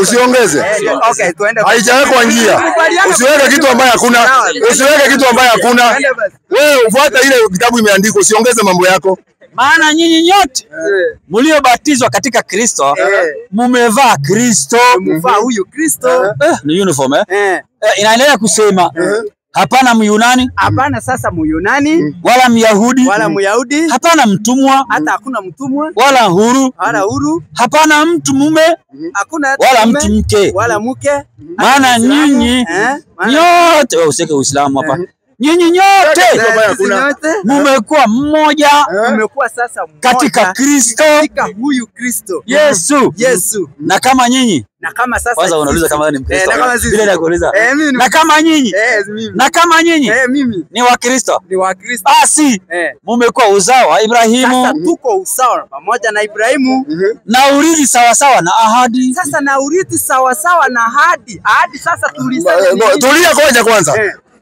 Usiongeze. Okay, tuende. Haijawekwa njia. Usiweke kitu ambayo hakuna. Usiweke kitu ambayo hakuna. Wewe ufuata ile kitabu imeandikwa, usiongeze mambo yako. Maana nyinyi nyote mliobatizwa katika Kristo mumevaa Kristo. Mvaa huyu Kristo. Ni uniform inaendelea kusema hapana Myunani, Hapana sasa Myunani, wala Myahudi, wala Myahudi, hapana mtumwa, hata hakuna mtumwa, wala huru, wala huru, hapana mtu mume, hakuna wala mtu mke, wala mke. maana nyinyi nyote, usiweke Uislamu hapa, nyinyi nyote mumekuwa mmoja, mmekuwa sasa mmoja katika Kristo, katika huyu Kristo Yesu. Na kama nyinyi, na kama sasa kwanza unauliza kama ni Mkristo, na kama sisi vile nakuuliza, mimi na kama nyinyi, mimi na kama nyinyi mimi ni wa Kristo, ni wa Kristo, basi mumekuwa uzao wa Ibrahimu. Sasa tuko usawa pamoja na Ibrahimu, na urithi sawa sawa na ahadi. Sasa na urithi sawa sawa na ahadi. Sasa tulisema Tulia koja kwanza.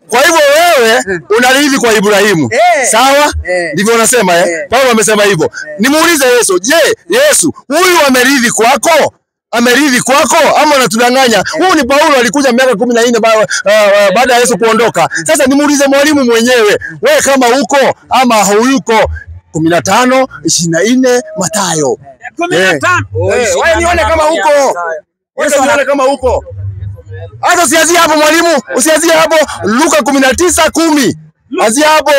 Kwa hivyo wewe unarithi kwa Ibrahimu. Sawa? Ndivyo unasema Paulo amesema hivyo. Nimuulize Yesu, je, Yesu huyu amerithi kwako? Amerithi kwako ama unatudanganya? Huyu ni Paulo, alikuja miaka 14 baada ya Yesu kuondoka. Sasa nimuulize mwalimu mwenyewe, wewe kama uko ama huyuko? 15, 24 Mathayo. 15. Wewe nione kama uko. Wewe nione kama uko. Hata usianzie hapo mwalimu, usianzie hapo. Luka 19:10. Anzia hapo.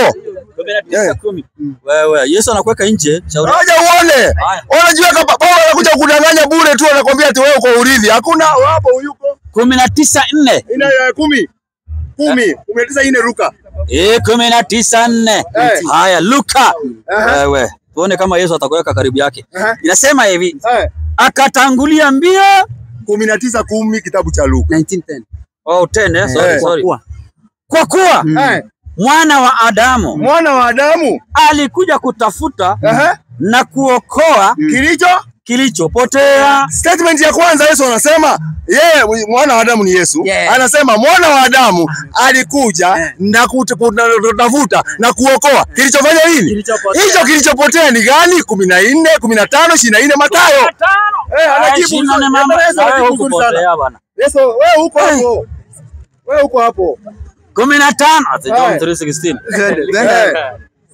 19:10. Wewe Yesu anakuweka nje, shauri. Ngoja uone. Unajua kama Paulo anakuja kudanganya bure tu, anakuambia ati wewe uko urithi. Hakuna hapo uyuko. 19:4. Ina 10. 19:4 Luka. 19:4. Haya Luka. Wewe tuone kama Yesu atakuweka karibu yake. Inasema hivi. Akatangulia mbio. 19:10 kitabu cha Luka. 19:10. Oh 10 sorry. Kwa kuwa mwana wa Adamu alikuja kutafuta na kuokoa kilichopotea. Statement ya kwanza Yesu anasema yeye mwana wa Adamu ni Yesu. Anasema mwana wa Adamu alikuja na kutafuta na kuokoa kilichofanya nini? Hicho kilichopotea ni gani? 14, 15, 24 Mathayo. Anajibu Yesu, wewe uko hapo. Wewe uko hapo. 15 John 3:16.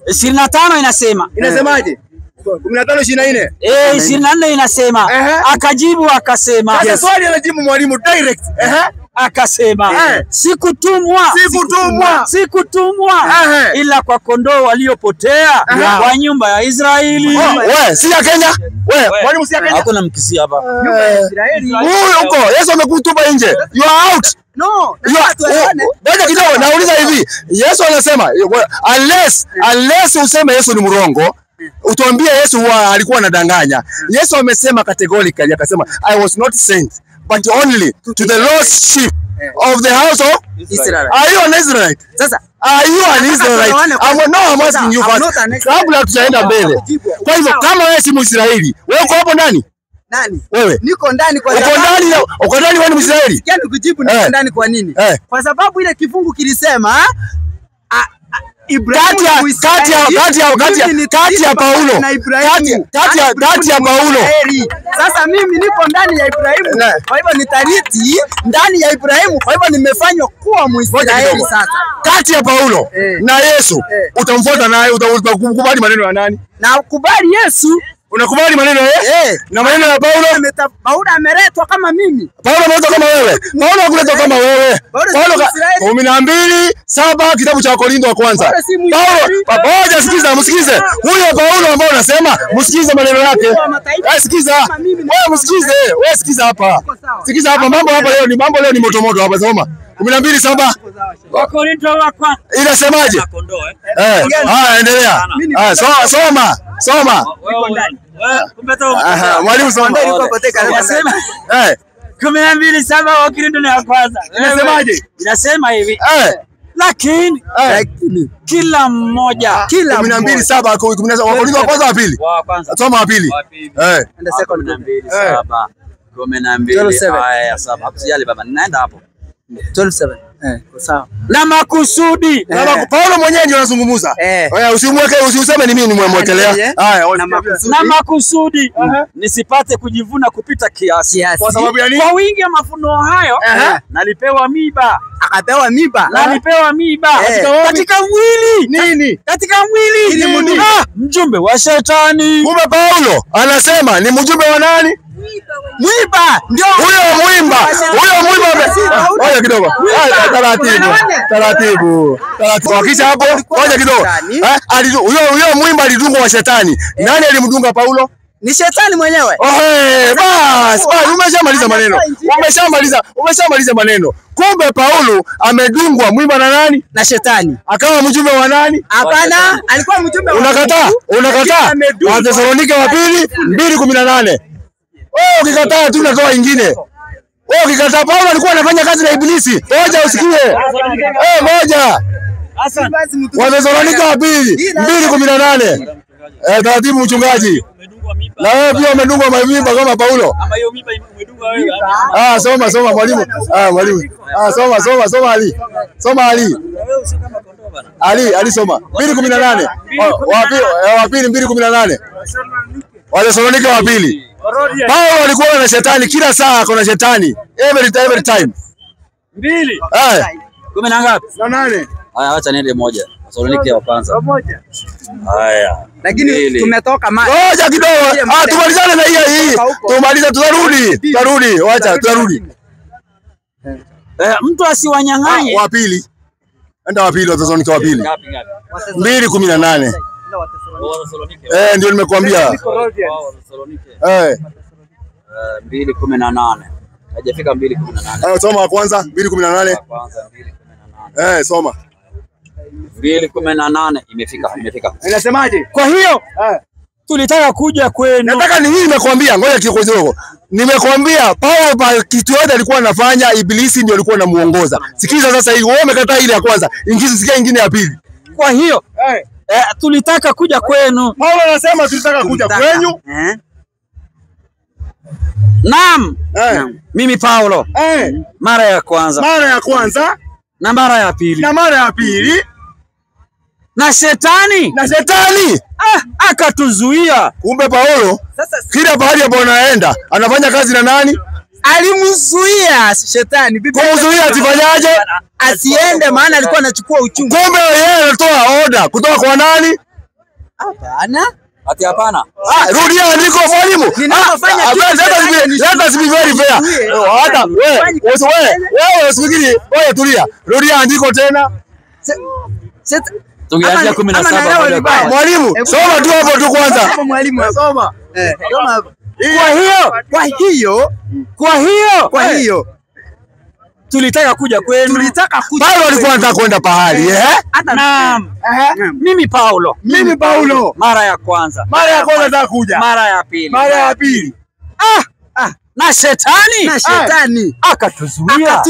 25 inasema. Inasemaje? 15:24. 24 inasema. Akajibu akasema. Sasa swali anajibu mwalimu direct. Akasema sikutumwa ila kwa kondoo waliopotea wa nyumba ya Israeli. Wewe si ya Kenya? Wewe mwalimu si ya Kenya? Hakuna mkisi hapa. Nyumba ya Israeli. Huyu uko. Yesu amekutupa nje. You are out. No, ngoja kidogo, nauliza hivi. Yesu anasema unless useme Yesu ni mrongo, utuambie Yesu alikuwa anadanganya. Yesu amesema categorically, akasema I was not sent but only to the lost sheep of the house of Israel. Are you an Israelite? Sasa are you an Israelite? I'm asking you first. Kabla tujaenda mbele. Kwa hivyo kama wewe si Mwisraeli, wewe uko hapo ndani? Nani? Wewe. Niko ndani kwa sababu uko ndani wewe ni Mwisraeli. Sikia nikujibu niko ndani kwa nini? Kwa sababu ile kifungu kilisema Ibrahimu kati ya Paulo. Sasa mimi niko ndani ya Ibrahimu. Kwa hivyo nitariti ndani ya Ibrahimu. Kwa hivyo nimefanywa kuwa Mwisraeli sasa. Kati ya Paulo na Yesu utamfuata naye, utakubali maneno ya nani? Na ukubali Yesu. Unakubali maneno na maneno ya Paulo? Paulo ameletwa kama mimi. Paulo ameletwa kama wewe. Paulo hakuletwa kama wewe. Paulo 12:7 kitabu cha Wakorintho wa kwanza. Paulo, ngoja sikiza, msikize. Huyo Paulo ambao unasema, msikize maneno yake. Sikiza. Wewe msikize. Wewe sikiza hapa. Sikiza hapa, mambo leo ni moto moto hapa, soma. 12:7 Wakorintho wa kwanza. Inasemaje? Endelea. Soma. Mwalimu soma. Inasema 12:7 Wakorintho wa kwanza. Inasemaje? Inasema hivi. Lakini kila mmoja 12:7 Wakorintho wa kwanza wa pili. Soma wa pili. 12:7 12 aya 7. Hapo sijali baba, ninaenda hapo. 12:7. Sawa. na makusudi. Paulo mwenyewe ndio anazungumza. Wewe usiseme ni mimi nimemwekelea. Haya, na makusudi nisipate kujivuna kupita kiasi. kwa sababu ya nini? Kwa wingi wa mafunuo hayo nalipewa miba. Akapewa miba. Nalipewa miba katika mwili. Nini? Katika mwili. Mjumbe wa shetani. Kumbe Paulo anasema ni mjumbe wa nani? Mwiba. Ndio Huyo mwimba. Ngoja kidogo. Taratibu. Wakisha hapo, ngoja kidogo. Huyo mwimba alidungwa wa shetani. Nani alimdunga Paulo? ni shetani mwenyewe. Bas, umeshamaliza maneno. Kumbe Paulo amedungwa mwimba na nani? Na shetani. Akawa mjumbe wa nani? Hapana, alikuwa mjumbe wa Unakataa. Wathesalonike wa pili 2:18. Ukikataa tu natoa ingine. Ukikataa, Paulo alikuwa anafanya kazi na ibilisi. Ngoja usikie. Ngoja. Wathesalonike wa pili 2:18. Taratibu mchungaji. Na wewe pia umedungwa mimba kama Paulo. Ama hiyo mimba umedungwa wewe. Soma mwalimu. Mwalimu. Soma Ali. Soma Ali. Ali soma. 2:18. Wa pili 2:18. Wathesalonike wa pili. Paulo alikuwa na shetani kila saa, kuna shetani. Every time. 2. 10 na ngapi? 8. Haya, acha niende moja. Wathesalonike wa kwanza. Haya. Lakini tumetoka mali. Ngoja kidogo. Tumalizane na hii. Tumaliza, tutarudi. Wacha tutarudi. Mtu asiwanyang'anye. Wa pili. Enda wa pili, Wathesalonike wa pili. 2:18. Ndio nimekuambia. 2:18. Hajafika 2:18. Soma wa kwanza 2:18. Soma. 2:18 imefika. Inasemaje? Kwa hiyo tulitaka kuja kwenu. Nataka ni mimi nimekuambia, ngoja kidogo. Nimekwambia Paulo kitu yote alikuwa anafanya, ibilisi ndio alikuwa anamuongoza. Sikiza sasa hii, wewe umekataa ile ya kwanza. Sikia ingine ya pili. Kwa hiyo tulitaka kuja kwenu. Paulo anasema tulitaka kuja kwenu. Naam. Mimi Paulo. Mara ya kwanza. Na mara ya pili. Na shetani akatuzuia. Kumbe Paulo kila pahali ambapo anaenda anafanya kazi na nani? Alimzuia shetani. Kumzuia asifanyaje? Asiende, maana alikuwa anachukua uchungu. Kumbe yeye anatoa order kutoka kwa nani? Hapana. Ati hapana. Rudia andiko mwalimu. Let us be very fair. Hata wewe usifikiri, wewe tulia. Rudia andiko tena. Tungeanzia 17. Mwalimu, soma tu hapo tu kwanza. Mwalimu, soma. Kwa hiyo tulitaka kuja kwenu. Paulo alikuwa anataka kwenda pahali, Naam. Mimi Paulo. Mara ya kwanza anataka kuja. Mara ya pili. Na shetani akatuzuia.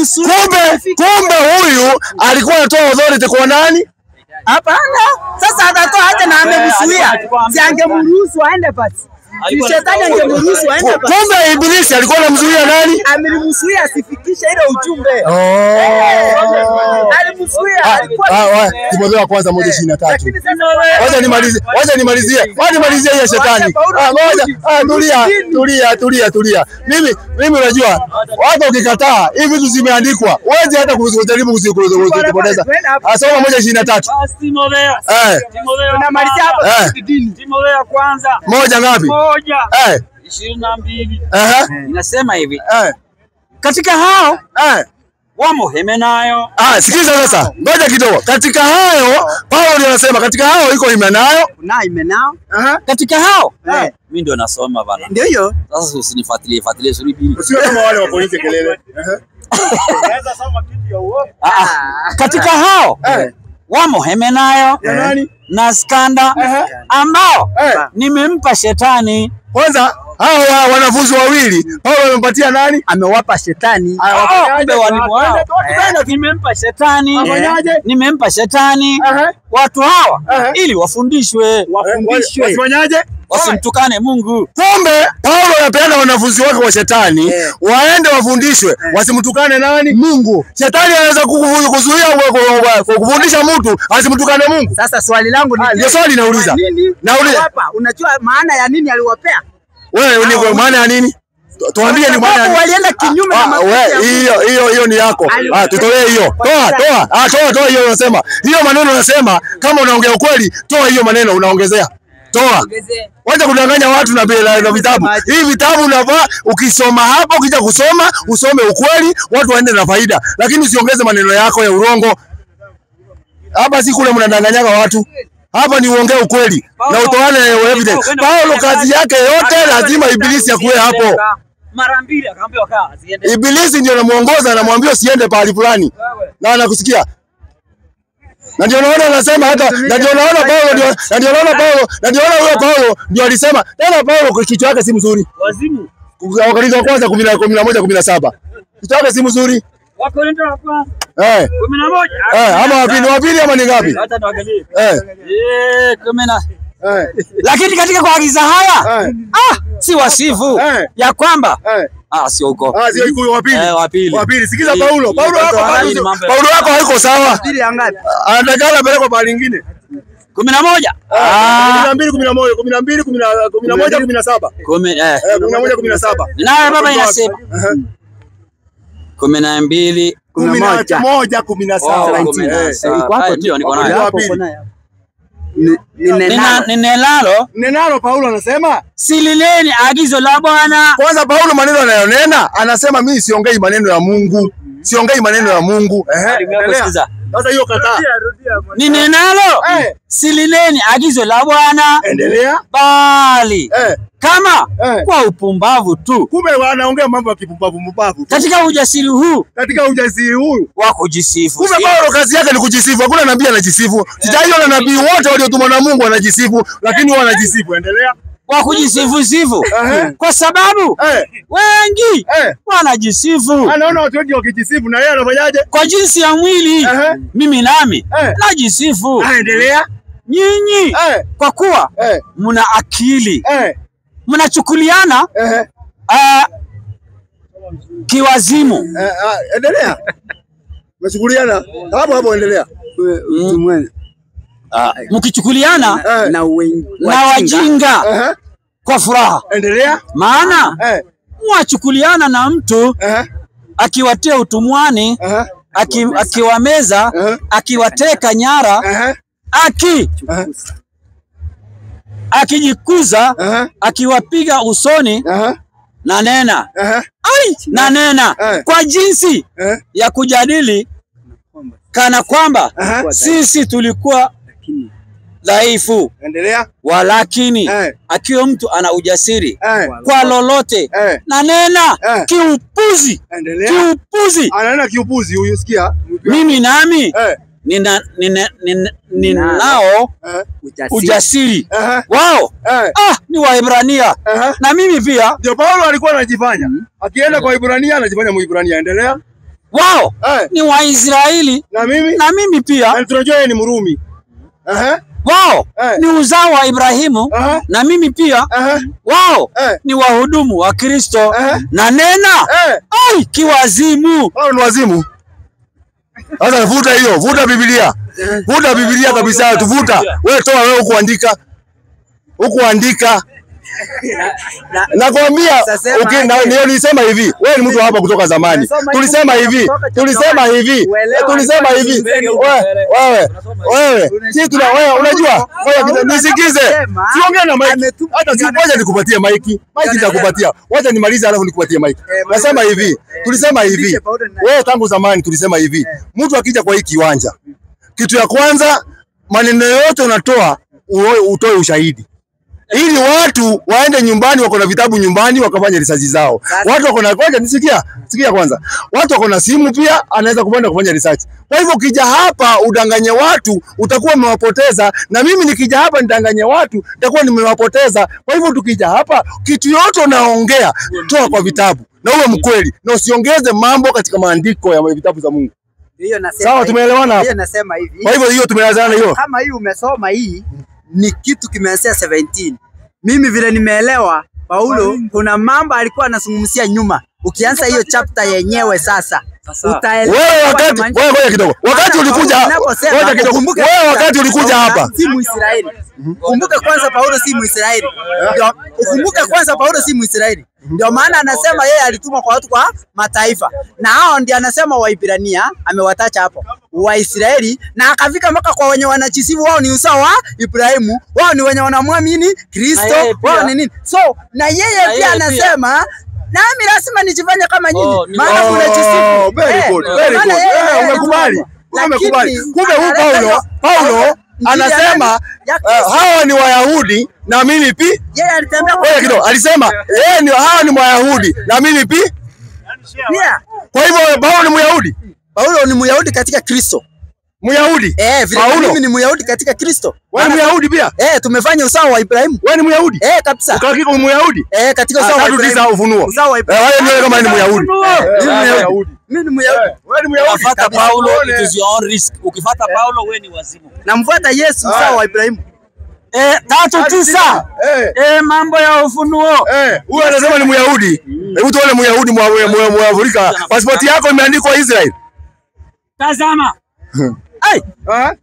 Kumbe huyu alikuwa anatoa authority kwa nani? Hapana. Sasa atatoa aje na amemzuia? Si angemruhusu aende basi. Shetani angemruhusu aende basi. Kumbe ibilisi alikuwa anamzuia nani? Amemzuia asifikishe ile ujumbe. Alimzuia, alikuwa Timotheo wa kwanza 1:23. Wacha nimalizie ya shetani. Tulia. Mimi unajua watu ukikataa hivi vitu zimeandikwa. Wewe hata kujaribu kuzipoteza. Soma 1:23. Timotheo. tunamalizia hapo Timotheo wa kwanza. Moja ngapi? 22. Inasema hivi. Katika hao wamo Himenayo. Sikiza sasa. Ngoja kidogo. Katika hayo Paulo ndiye anasema katika hao iko Himenayo. na Himenao. Katika hao mimi ndio nasoma bana. Ndio hiyo. Sasa usinifuatilie suri bili. Usio kama wale wa polisi kelele. Naweza soma kitu ya uongo. Katika hao wamo Himenayo na Skanda ambao nimempa shetani. Kwanza hao wanafunzi wawili Paulo amempatia nani? Amewapa shetani. Kumbe walimu wao. Nimempa shetani watu hawa ili wafundishwe. Wafanyaje? wasimtukane Mungu. Kumbe Paulo anapeana wanafunzi wake wa shetani waende wafundishwe wasimtukane nani? Mungu. Shetani anaweza kuzuia kufundisha mtu asimtukane Mungu. Sasa swali langu ni ndio swali nauliza. Hapa unajua maana ya nini aliwapea? Wewe ni maana ya nini? Tuambie ni maana ya walienda kinyume na hiyo ni yako. Tutolee hiyo. Toa hiyo unasema. Hiyo maneno unasema kama unaongea ukweli, toa hiyo maneno unaongezea. Toa. Wacha kudanganya watu na vitabu. Hii vitabu unavaa ukisoma hapa ukija kusoma usome ukweli, watu waende na faida. Lakini usiongeze maneno yako ya urongo. Hapa si kule mnadanganyaga watu. Hapa ni uongee ukweli na utoane evidence. Paulo kazi yake yote lazima ibilisi akuwe hapo. Mara mbili akaambiwa kaa asiende. Ibilisi ndio anamuongoza, anamwambia usiende pahali fulani. Na anakusikia. Na ndio naona anasema hata na ndio naona huyo Paulo ndio alisema tena Paulo kichwa chake si mzuri. Wazimu. Wakati wa kwanza 11:17. Kichwa chake si mzuri. Wakorintho wa kwanza 11. Ama wapili ama ni ngapi? Hata tuangalie. 10. Lakini katika kuagiza haya si wasifu ya kwamba sio huko. Sio huko wapili. Wapili. Sikiza Paulo wako haiko sawa. Anatakana pelekwa pale nyingine. 11. 12 17. 11:17. Naye baba inasema 12 11:17. Ndio niko nayo. Nenalo Paulo anasema silileni agizo la Bwana. Kwanza Paulo maneno anayonena anasema mimi siongei maneno ya Mungu. Sasa hiyo kataa. Ni nenalo silileni agizo la Bwana. Endelea. Bali kama kwa upumbavu tu. Kumbe wanaongea mambo ya kipumbavu. Katika ujasiri huu wa kujisifu. Kumbe Paulo kazi yake ni kujisifu. Hakuna nabii anajisifu. Sijaiona nabii wote waliotumwa na Mungu wanajisifu, lakini wao wanajisifu. Endelea. Kwa kujisifu. Kwa sababu wengi wanajisifu. Anaona watu wengi wakijisifu na yeye anafanyaje? Kwa jinsi ya mwili mimi nami najisifu. Endelea. Nyinyi kwa kuwa mna akili mnachukuliana kiwazimu. Endelea. Mnachukuliana hapo endelea. Mkichukuliana na wajinga kwa furaha. Endelea. Maana mwachukuliana na mtu akiwatia utumwani, akiwameza, akiwateka nyara, akijikuza, akiwapiga usoni, na nena kwa jinsi ya kujadili kana kwamba sisi tulikuwa dhaifu. Endelea. Walakini akiwa mtu ana ujasiri kwa lolote na nena kiupuzi. Kiupuzi. Anaenda kiupuzi huyu, sikia. Mimi nami ninao ujasiri wao. Ni Waebrania na mimi pia. Ndio Paulo alikuwa anajifanya. Akienda kwa Waebrania anajifanya Mwebrania. Endelea. Wao ni Waisraeli na mimi pia. Na tunajua yeye ni Mrumi. Wao ni uzao wa Ibrahimu na mimi pia. Wao ni wahudumu wa Kristo na nena kiwazimu. Wao ni wazimu. Sasa vuta Biblia. Vuta Biblia kabisa, tuvuta. Wewe toa wewe ukuandika. Nakwambia ndio nilisema hivi. Wewe ni mtu hapa kutoka zamani. Tulisema hivi. Wewe. Sisi wewe unajua? Wewe nisikize. Siongee na mic. Hata ngoja nikupatie mic. Mic nitakupatia. Wacha nimalize alafu nikupatie mic. Nasema hivi. Tulisema hivi. Wewe tangu zamani tulisema hivi. Mtu akija kwa hii kiwanja, kitu ya kwanza maneno yote unatoa utoe ushahidi. Ili watu waende nyumbani, wako na vitabu nyumbani wakafanya research zao. Watu wako na ngoja sikia kwanza. Watu wako na simu pia, anaweza kupanda kufanya research. Kwa hivyo ukija hapa udanganye watu, utakuwa umewapoteza, na mimi nikija hapa nidanganye watu, nitakuwa nimewapoteza. Kwa hivyo tukija hapa, kitu yote unaongea, toa kwa vitabu. Na uwe mkweli, na usiongeze mambo katika maandiko ya vitabu za Mungu. Hiyo nasema. Sawa, tumeelewana hapo. Hiyo nasema hivi. Kwa hivyo hiyo tumeelewana hiyo. Kama hii umesoma hii ni kitu kimeanzia 17. mimi vile nimeelewa Paulo kuna mambo alikuwa anazungumzia nyuma. Ukianza hiyo chapter yenyewe sasa utaelewa. Wewe ngoja kidogo. Wakati ulikuja hapa. Si Muisraeli. Kumbuka kwanza Paulo si Muisraeli. Ndio ukumbuke kwanza Paulo si Muisraeli. Ndio maana anasema yeye alitumwa kwa watu kwa mataifa. Na hao ndio anasema Waibrania amewatacha hapo. Waisraeli na akafika mpaka kwa wenye wanachisifu wao ni usawa wa Ibrahimu. Wao ni wenye wanamwamini Kristo. Wao ni nini? So na yeye pia anasema nami lazima nijifanye kama nyinyi. Maana kuna jisifu. Very good. Umekubali. Kumbe huyu Paulo anasema hawa ni Wayahudi na mimi pia. Yeye alitembea kwa kidogo. Alisema hawa ni Wayahudi na mimi pia. Kwa hivyo Paulo ni Myahudi. Paulo ni Myahudi katika Kristo. Myahudi. Vile mimi ni Myahudi katika Kristo. Wewe ni Myahudi ppia? Tumefanya usawa wa Ibrahimu. Wewe ni Myahudi? Kabisa. Ukakika ni Myahudi? Katika usawa wa Ibrahimu. Ufunuo. Usawa wa Ibrahimu. Wewe ni kama ni Myahudi. Mimi ni Myahudi. Wewe ni Myahudi. Ukifuata Paulo it is your own risk. Ukifuata Paulo wewe ni wazimu. Namfuata Yesu usawa wa Ibrahimu. 3:9. Mambo ya ufunuo. Huyu anasema ni Myahudi. Hebu tuone Myahudi Mwafrika. Pasipoti yako imeandikwa Israel. Tazama.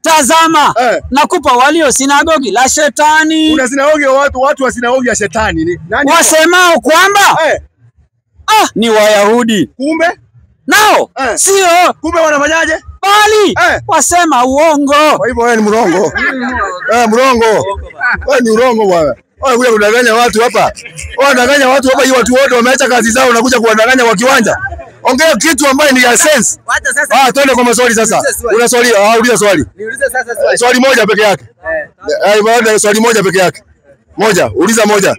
Tazama. Nakupa walio sinagogi la shetani. Kuna sinagogi ya watu wa sinagogi ya shetani ni nani? Wasemao kwamba ni Wayahudi. Kumbe nao sio. Kumbe wanafanyaje? Bali wasema uongo. Kwa hivyo wewe ni mrongo. Mrongo. Wewe ni urongo bwana. Wewe kuja kudanganya watu hapa. Unadanganya watu hapa, hii watu wote wameacha kazi zao unakuja kuwadanganya kwa kiwanja. Ongea kitu ambaye ni ya sense. Twende kwa maswali sasa. Una swali? Uliza swali. Niulize sasa swali. Swali moja peke yake. Baada swali moja peke yake. Moja, uliza moja.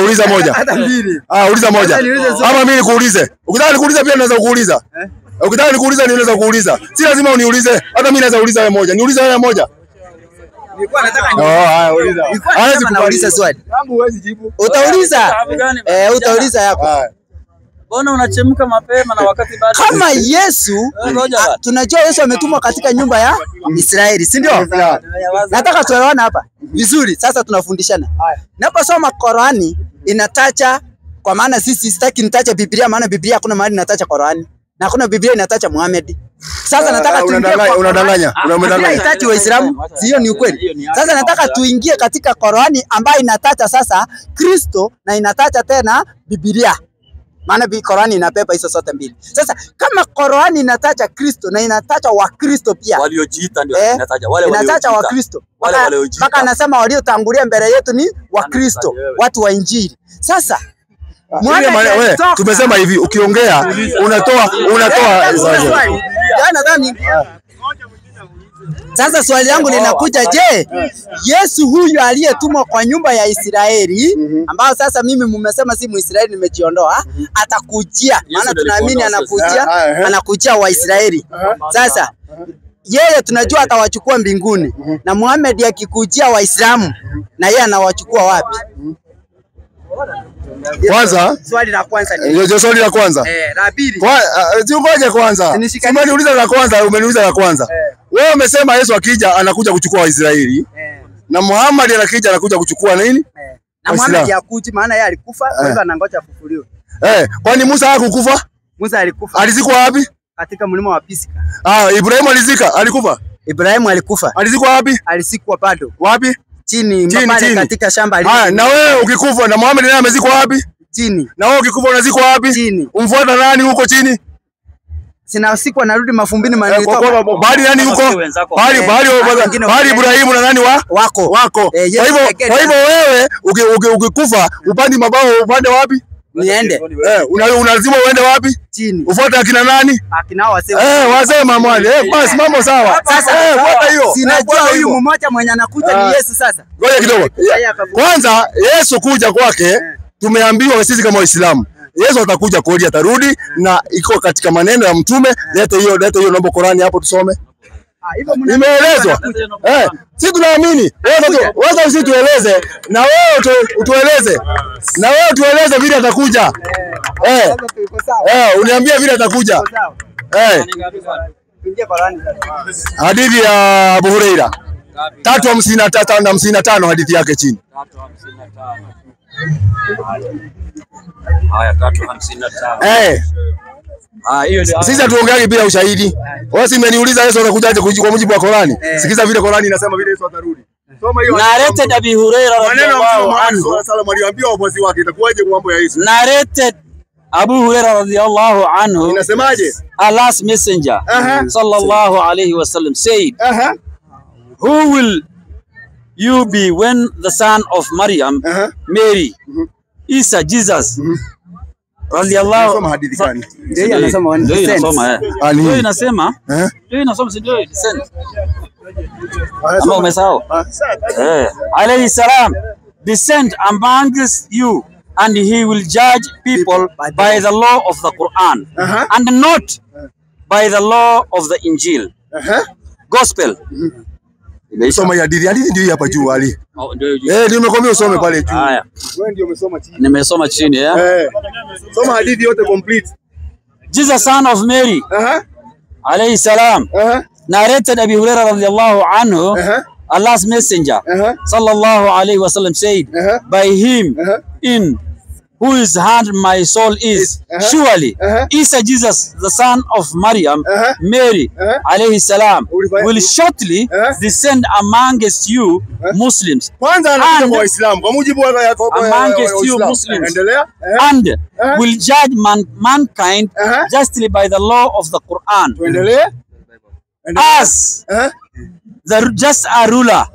Uliza moja. Hata mbili. Uliza moja. Ama mimi nikuulize. Ukitaka nikuuliza pia naweza kuuliza. Ukitaka nikuuliza niweza kuuliza. Si lazima uniulize. Hata mimi naweza kuuliza wewe moja. Niulize wewe moja. Nilikuwa nataka uliza. Hawezi kuuliza swali. Yangu huwezi jibu. Utauliza. Utauliza yako. Mbona unachemka mapema na wakati bado? Kama Yesu, tunajua Yesu ametumwa katika nyumba ya Israeli, si ndio? Nataka tuelewane hapa vizuri. Sasa tunafundishana. Naposoma Qur'ani inatacha, kwa maana sisi sitaki nitache Biblia, maana Biblia hakuna mahali inatacha Qur'ani. Na hakuna Biblia inatacha Muhammad. Sasa nataka unadanganya. Inatacha Waislamu, sio ni ukweli. Sasa nataka tuingie katika Qur'ani ambayo inatacha sasa Kristo na inatacha tena Biblia. Maana Qur'ani inapepa hizo zote mbili. Sasa kama Qur'ani inatacha Kristo na inatacha Wakristo pia. Waliojiita ndio inatacha wale waliojiita. Inatacha Wakristo. Mpaka anasema waliotangulia mbele yetu ni Wakristo, watu wa Injili. Sasa tumesema hivi, ukiongea unatoa nadhani. Sasa swali langu linakuja, je, Yesu huyu aliyetumwa kwa nyumba ya Israeli, ambao sasa mimi mmesema si Muisraeli nimejiondoa, atakujia, maana tunaamini anakujia Waisraeli. Sasa yeye tunajua atawachukua mbinguni, na Muhammad akikujia Waislamu na yeye anawachukua wapi? Kwanza swali la kwanza ni swali la kwanza. La pili. Ngoja kwanza. Umeniuliza la kwanza, umeniuliza la kwanza. Wewe umesema Yesu akija anakuja kuchukua Waisraeli. Na Muhammad anakija anakuja kuchukua nini? Na Muhammad hakuji, maana yeye alikufa, kwa hivyo anangoja kufufuliwa. Kwani Musa hakukufa? Musa alikufa. Alizikwa wapi? Katika mlima wa Pisga. Ibrahim alikufa? Ibrahim alikufa. Alizikwa wapi? Alizikwa bado. Wapi? Chini. Katika shamba na wewe ukikufa na Muhammad naye amezikwa wapi? Chini. Na wewe ukikufa unazikwa wapi? Chini. Umfuata nani huko chini? Sina siku anarudi mafumbini manitoka. Bali nani huko? Bali Ibrahimu na nani wako. Kwa hivyo wewe ukikufa upande mabao upande wapi? Niende. Unalazima uende wapi? Chini. Ufuate akina nani? Akina wasema. Wasema mwali. Basi mambo sawa. Sasa fuata hiyo. Sinajua huyu mmoja mwenye anakuja ni Yesu sasa. Ngoja kidogo. Kwanza Yesu kuja kwake tumeambiwa sisi kama Waislamu. Yesu atakuja kweli, atarudi na iko katika maneno ya mtume. Leta hiyo naomba Qur'ani hapo tusome. Imeelezwa. Sisi tunaamini. Wewe usitueleze na wewe utueleze. Na wewe tueleze vile atakuja. Uniambie vile atakuja. Hadithi ya Abu Huraira 3:53 na 55 hadithi yake chini. Haya 3:55. Hiyo Sisi hatuongeagi bila ushahidi. Wewe si umeniuliza Yesu atakujaje kwa mujibu wa Qur'ani? Sikiza vile Qur'ani inasema vile Yesu atarudi. Soma hiyo. Narrated Abi Hurairah radhiyallahu anhu. Aliwaambia wafuasi wake itakuwaje kwa mambo ya Yesu. Narrated Abu Hurairah radhiyallahu anhu. Inasemaje? Allah's messenger sallallahu alayhi wasallam said, who will you be when the son of Maryam, Mary, Isa, Jesus, radhiyallahu Soma hadithi gani? Ndio anasema ndio inasoma ndio inasema ndio inasoma ndio descent ama umesahau alayhi salam descend amongst you and he will judge people by the law of the Quran and not by the law of the Injil gospel. Soma hadithi ndio hapa juu Ali. Ndio nimekwambia usome pale juu. Haya. Wewe ndio umesoma chini. Nimesoma chini Soma hadithi yote complete. Jesus son of Mary alayhi salam narrated Abi Hurairah radhiyallahu anhu Allah's messenger sallallahu alayhi wasallam said by him in whose hand my soul is surely Isa Jesus the son of Maryam Mary alayhi salam will shortly descend amongst you Muslims Kwanza anakuja kwa Waislamu kwa mujibu wa amongst you Muslims endelea and will judge mankind justly by the law of the Quran tuendelee as the just a ruler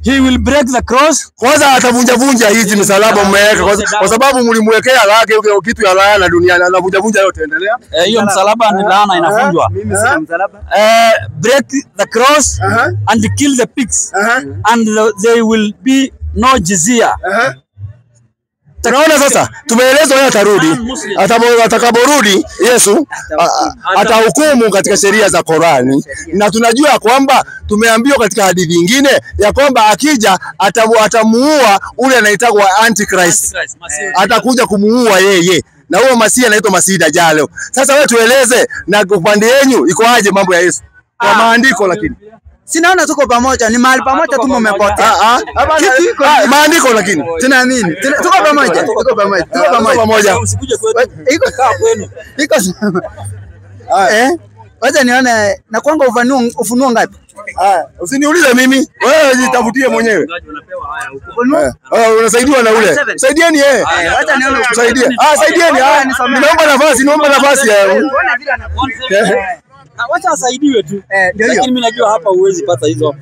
he will break the cross. Kwanza atavunja hizi misalaba mmeweka kwa sababu mlimwekea lake kitu ya laana duniani anavunja yote endelea. Hiyo msalaba ni laana inavunjwa. Mimi sina msalaba. Break the cross and kill the pigs and there will be no jizya. Tunaona sasa tumeelezwa yeye atarudi. Atakaporudi Yesu atahukumu katika sheria za Qur'ani na tunajua kwamba tumeambiwa katika hadithi nyingine ya kwamba akija atamuua ule anaitwa Antichrist. Atakuja kumuua yeye. Na huyo Masihi anaitwa Masihi Dajjal. Sasa wewe tueleze na upande wenu iko aje mambo ya Yesu? Kwa maandiko lakini Sinaona tuko pamoja, ni mahali pamoja tu mmepotea. Maandiko lakini tunaamini. Tuko pamoja. Tuko pamoja. Usikuje kwetu. Iko kaa kwenu. Iko wacha nione na kwanga ufunuo ngapi? Usiniulize mimi. Wewe jitafutie mwenyewe. Unasaidiwa na ule. Saidieni yeye. Wacha nione usaidie. Saidieni. Niomba nafasi. Wacha asaidiwe tu. Lakini mimi najua hapa huwezi pata hizo.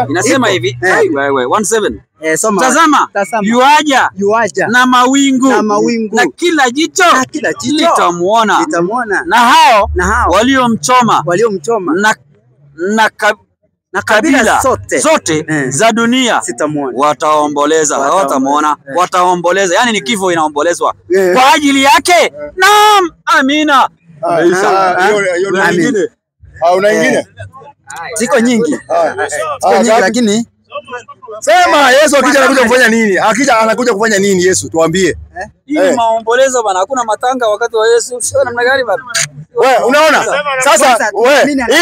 Inasema hivi. Wewe 17. Soma. Tazama. Yuaja na mawingu. Na kila jicho litamuona. Na hao waliomchoma. Na kabila zote za dunia wataomboleza. Watamuona. Wataomboleza. Yani ni kifo inaombolezwa kwa ajili yake. Naam. Amina. Nyingine. Una nyingine? Ziko nyingi. Lakini sema Yesu akija anakuja kufanya nini? Akija anakuja kufanya nini Yesu? Tuambie. Hii maombolezo bana, hakuna matanga wakati wa Yesu. Sio namna gani bana? Wewe unaona? Sasa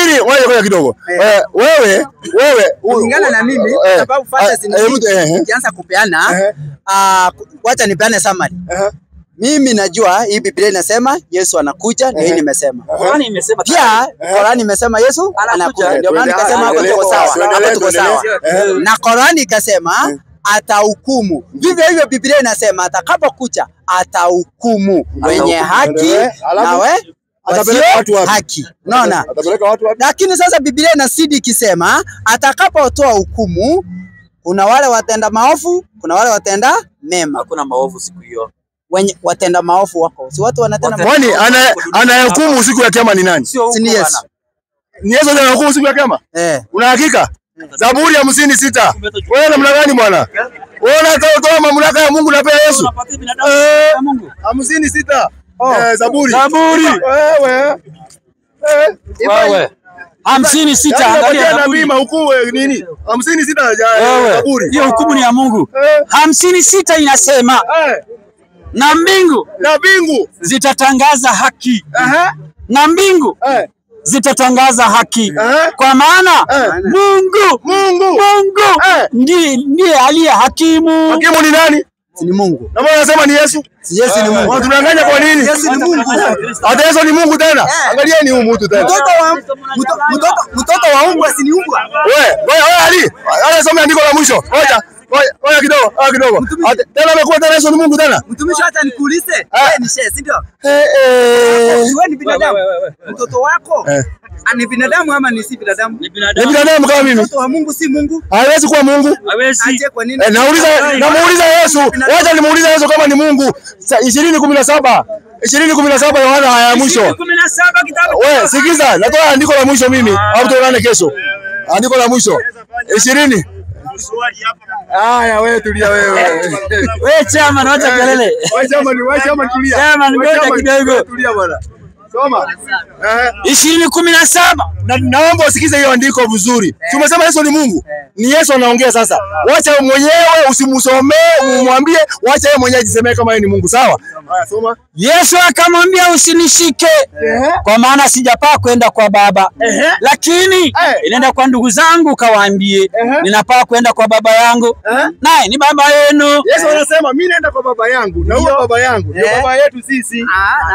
ili wewe kidogo. Wewe kulingana na mimi sababu fanya nikianza kupeana wacha nipeane summary. Mimi najua hii Biblia inasema Yesu anakuja, ndio hii nimesema. Qur'ani imesema pia, Qur'ani imesema Yesu anakuja. Ndio maana nikasema hapo tuko sawa. Na Qur'ani ikasema atahukumu. Vivyo hivyo Biblia inasema atakapokuja atahukumu wenye haki nawe atapeleka watu wapi? Haki. Unaona? Atapeleka watu wapi? Lakini sasa Biblia inazidi ikisema atakapotoa hukumu kuna wale watenda maovu, kuna wale watenda mema. Hakuna maovu siku hiyo. Wenye watenda maovu wako. Si watu wanatenda maovu. Kwani anayehukumu siku ya kiyama ni nani? Si ni Yesu. Ni Yesu ndiye anahukumu siku ya kiyama? Una hakika? Zaburi ya 56. Wewe namna gani bwana? Wewe unatoa mamlaka ya Mungu unapea Yesu? 56. Zaburi. Wewe 56 angalia nabii mahukumu nini? 56 Zaburi. Hiyo hukumu ni ya Mungu. 56 inasema na mbingu zitatangaza haki. Na mbingu zitatangaza haki. Kwa maana Mungu ndiye aliye hakimu. Hakimu ni nani? Ni Mungu. Na mbona unasema ni Yesu? Yesu ni Mungu. Tunadanganya kwa nini? Yesu ni Mungu. Hata Yesu ni Mungu tena. Angalieni huyu mtu tena. Mtoto wa Mungu si ni Mungu. Wewe Ali. Soma andiko la mwisho. Ngoja kidogo. Tena amekuwa tena Yesu ni Mungu tena. Mtumishi hata nikuulize. Wewe ni shehe, si ndio? Wewe ni binadamu. Mtoto wako ni binadamu ama ni si binadamu? Ni binadamu. Ni binadamu kama mimi. Mtoto wa Mungu si Mungu. Hawezi kuwa Mungu. Hawezi. Aje kwa nini? Namuuliza Yesu. Wacha nimuulize Yesu kama ni Mungu. 20:17 Yohana haya ya mwisho. 17 kitabu. Wewe sikiza, natoa andiko la mwisho mimi. Au tuonane kesho. Andiko la mwisho. 20. Haya wewe tulia wewe. Wewe chama na acha kelele. Wewe chama tulia. Chama ngoja kidogo. Tulia bwana. Soma. 20:17. Naomba usikize hiyo andiko vizuri. Tumesema Yesu ni Mungu. Ni Yesu anaongea sasa. Wacha mwenyewe usimsomee, umwambie, wacha yeye mwenyewe ajisemee kama yeye ni Mungu, sawa? Haya soma. Yesu akamwambia usinishike kwa maana sijapaa kwenda kwa Baba. Lakini inaenda kwa ndugu zangu kawaambie ninapaa kwenda kwa Baba yangu. Naye ni Baba yenu. Yesu anasema mimi naenda kwa Baba yangu na huyo Baba yangu ndio Baba yetu sisi.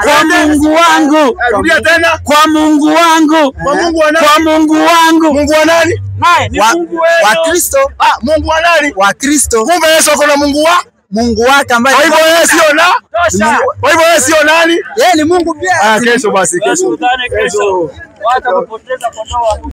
Kwa Mungu wangu. Rudia tena. Kwa Mungu wangu. Kwa Mungu wa nani? Kwa Mungu wangu. Mungu wa nani? Naye ni Mungu wenu. Wa Kristo. Mungu wa nani? Wa Kristo. Kumbe Yesu ako na Mungu wa Mungu wake ambaye kwa hivyo yeye sio na? Kwa hivyo yeye sio nani? yeye ni Mungu pia. Kesho basi kesho. Wacha kupoteza kondoo.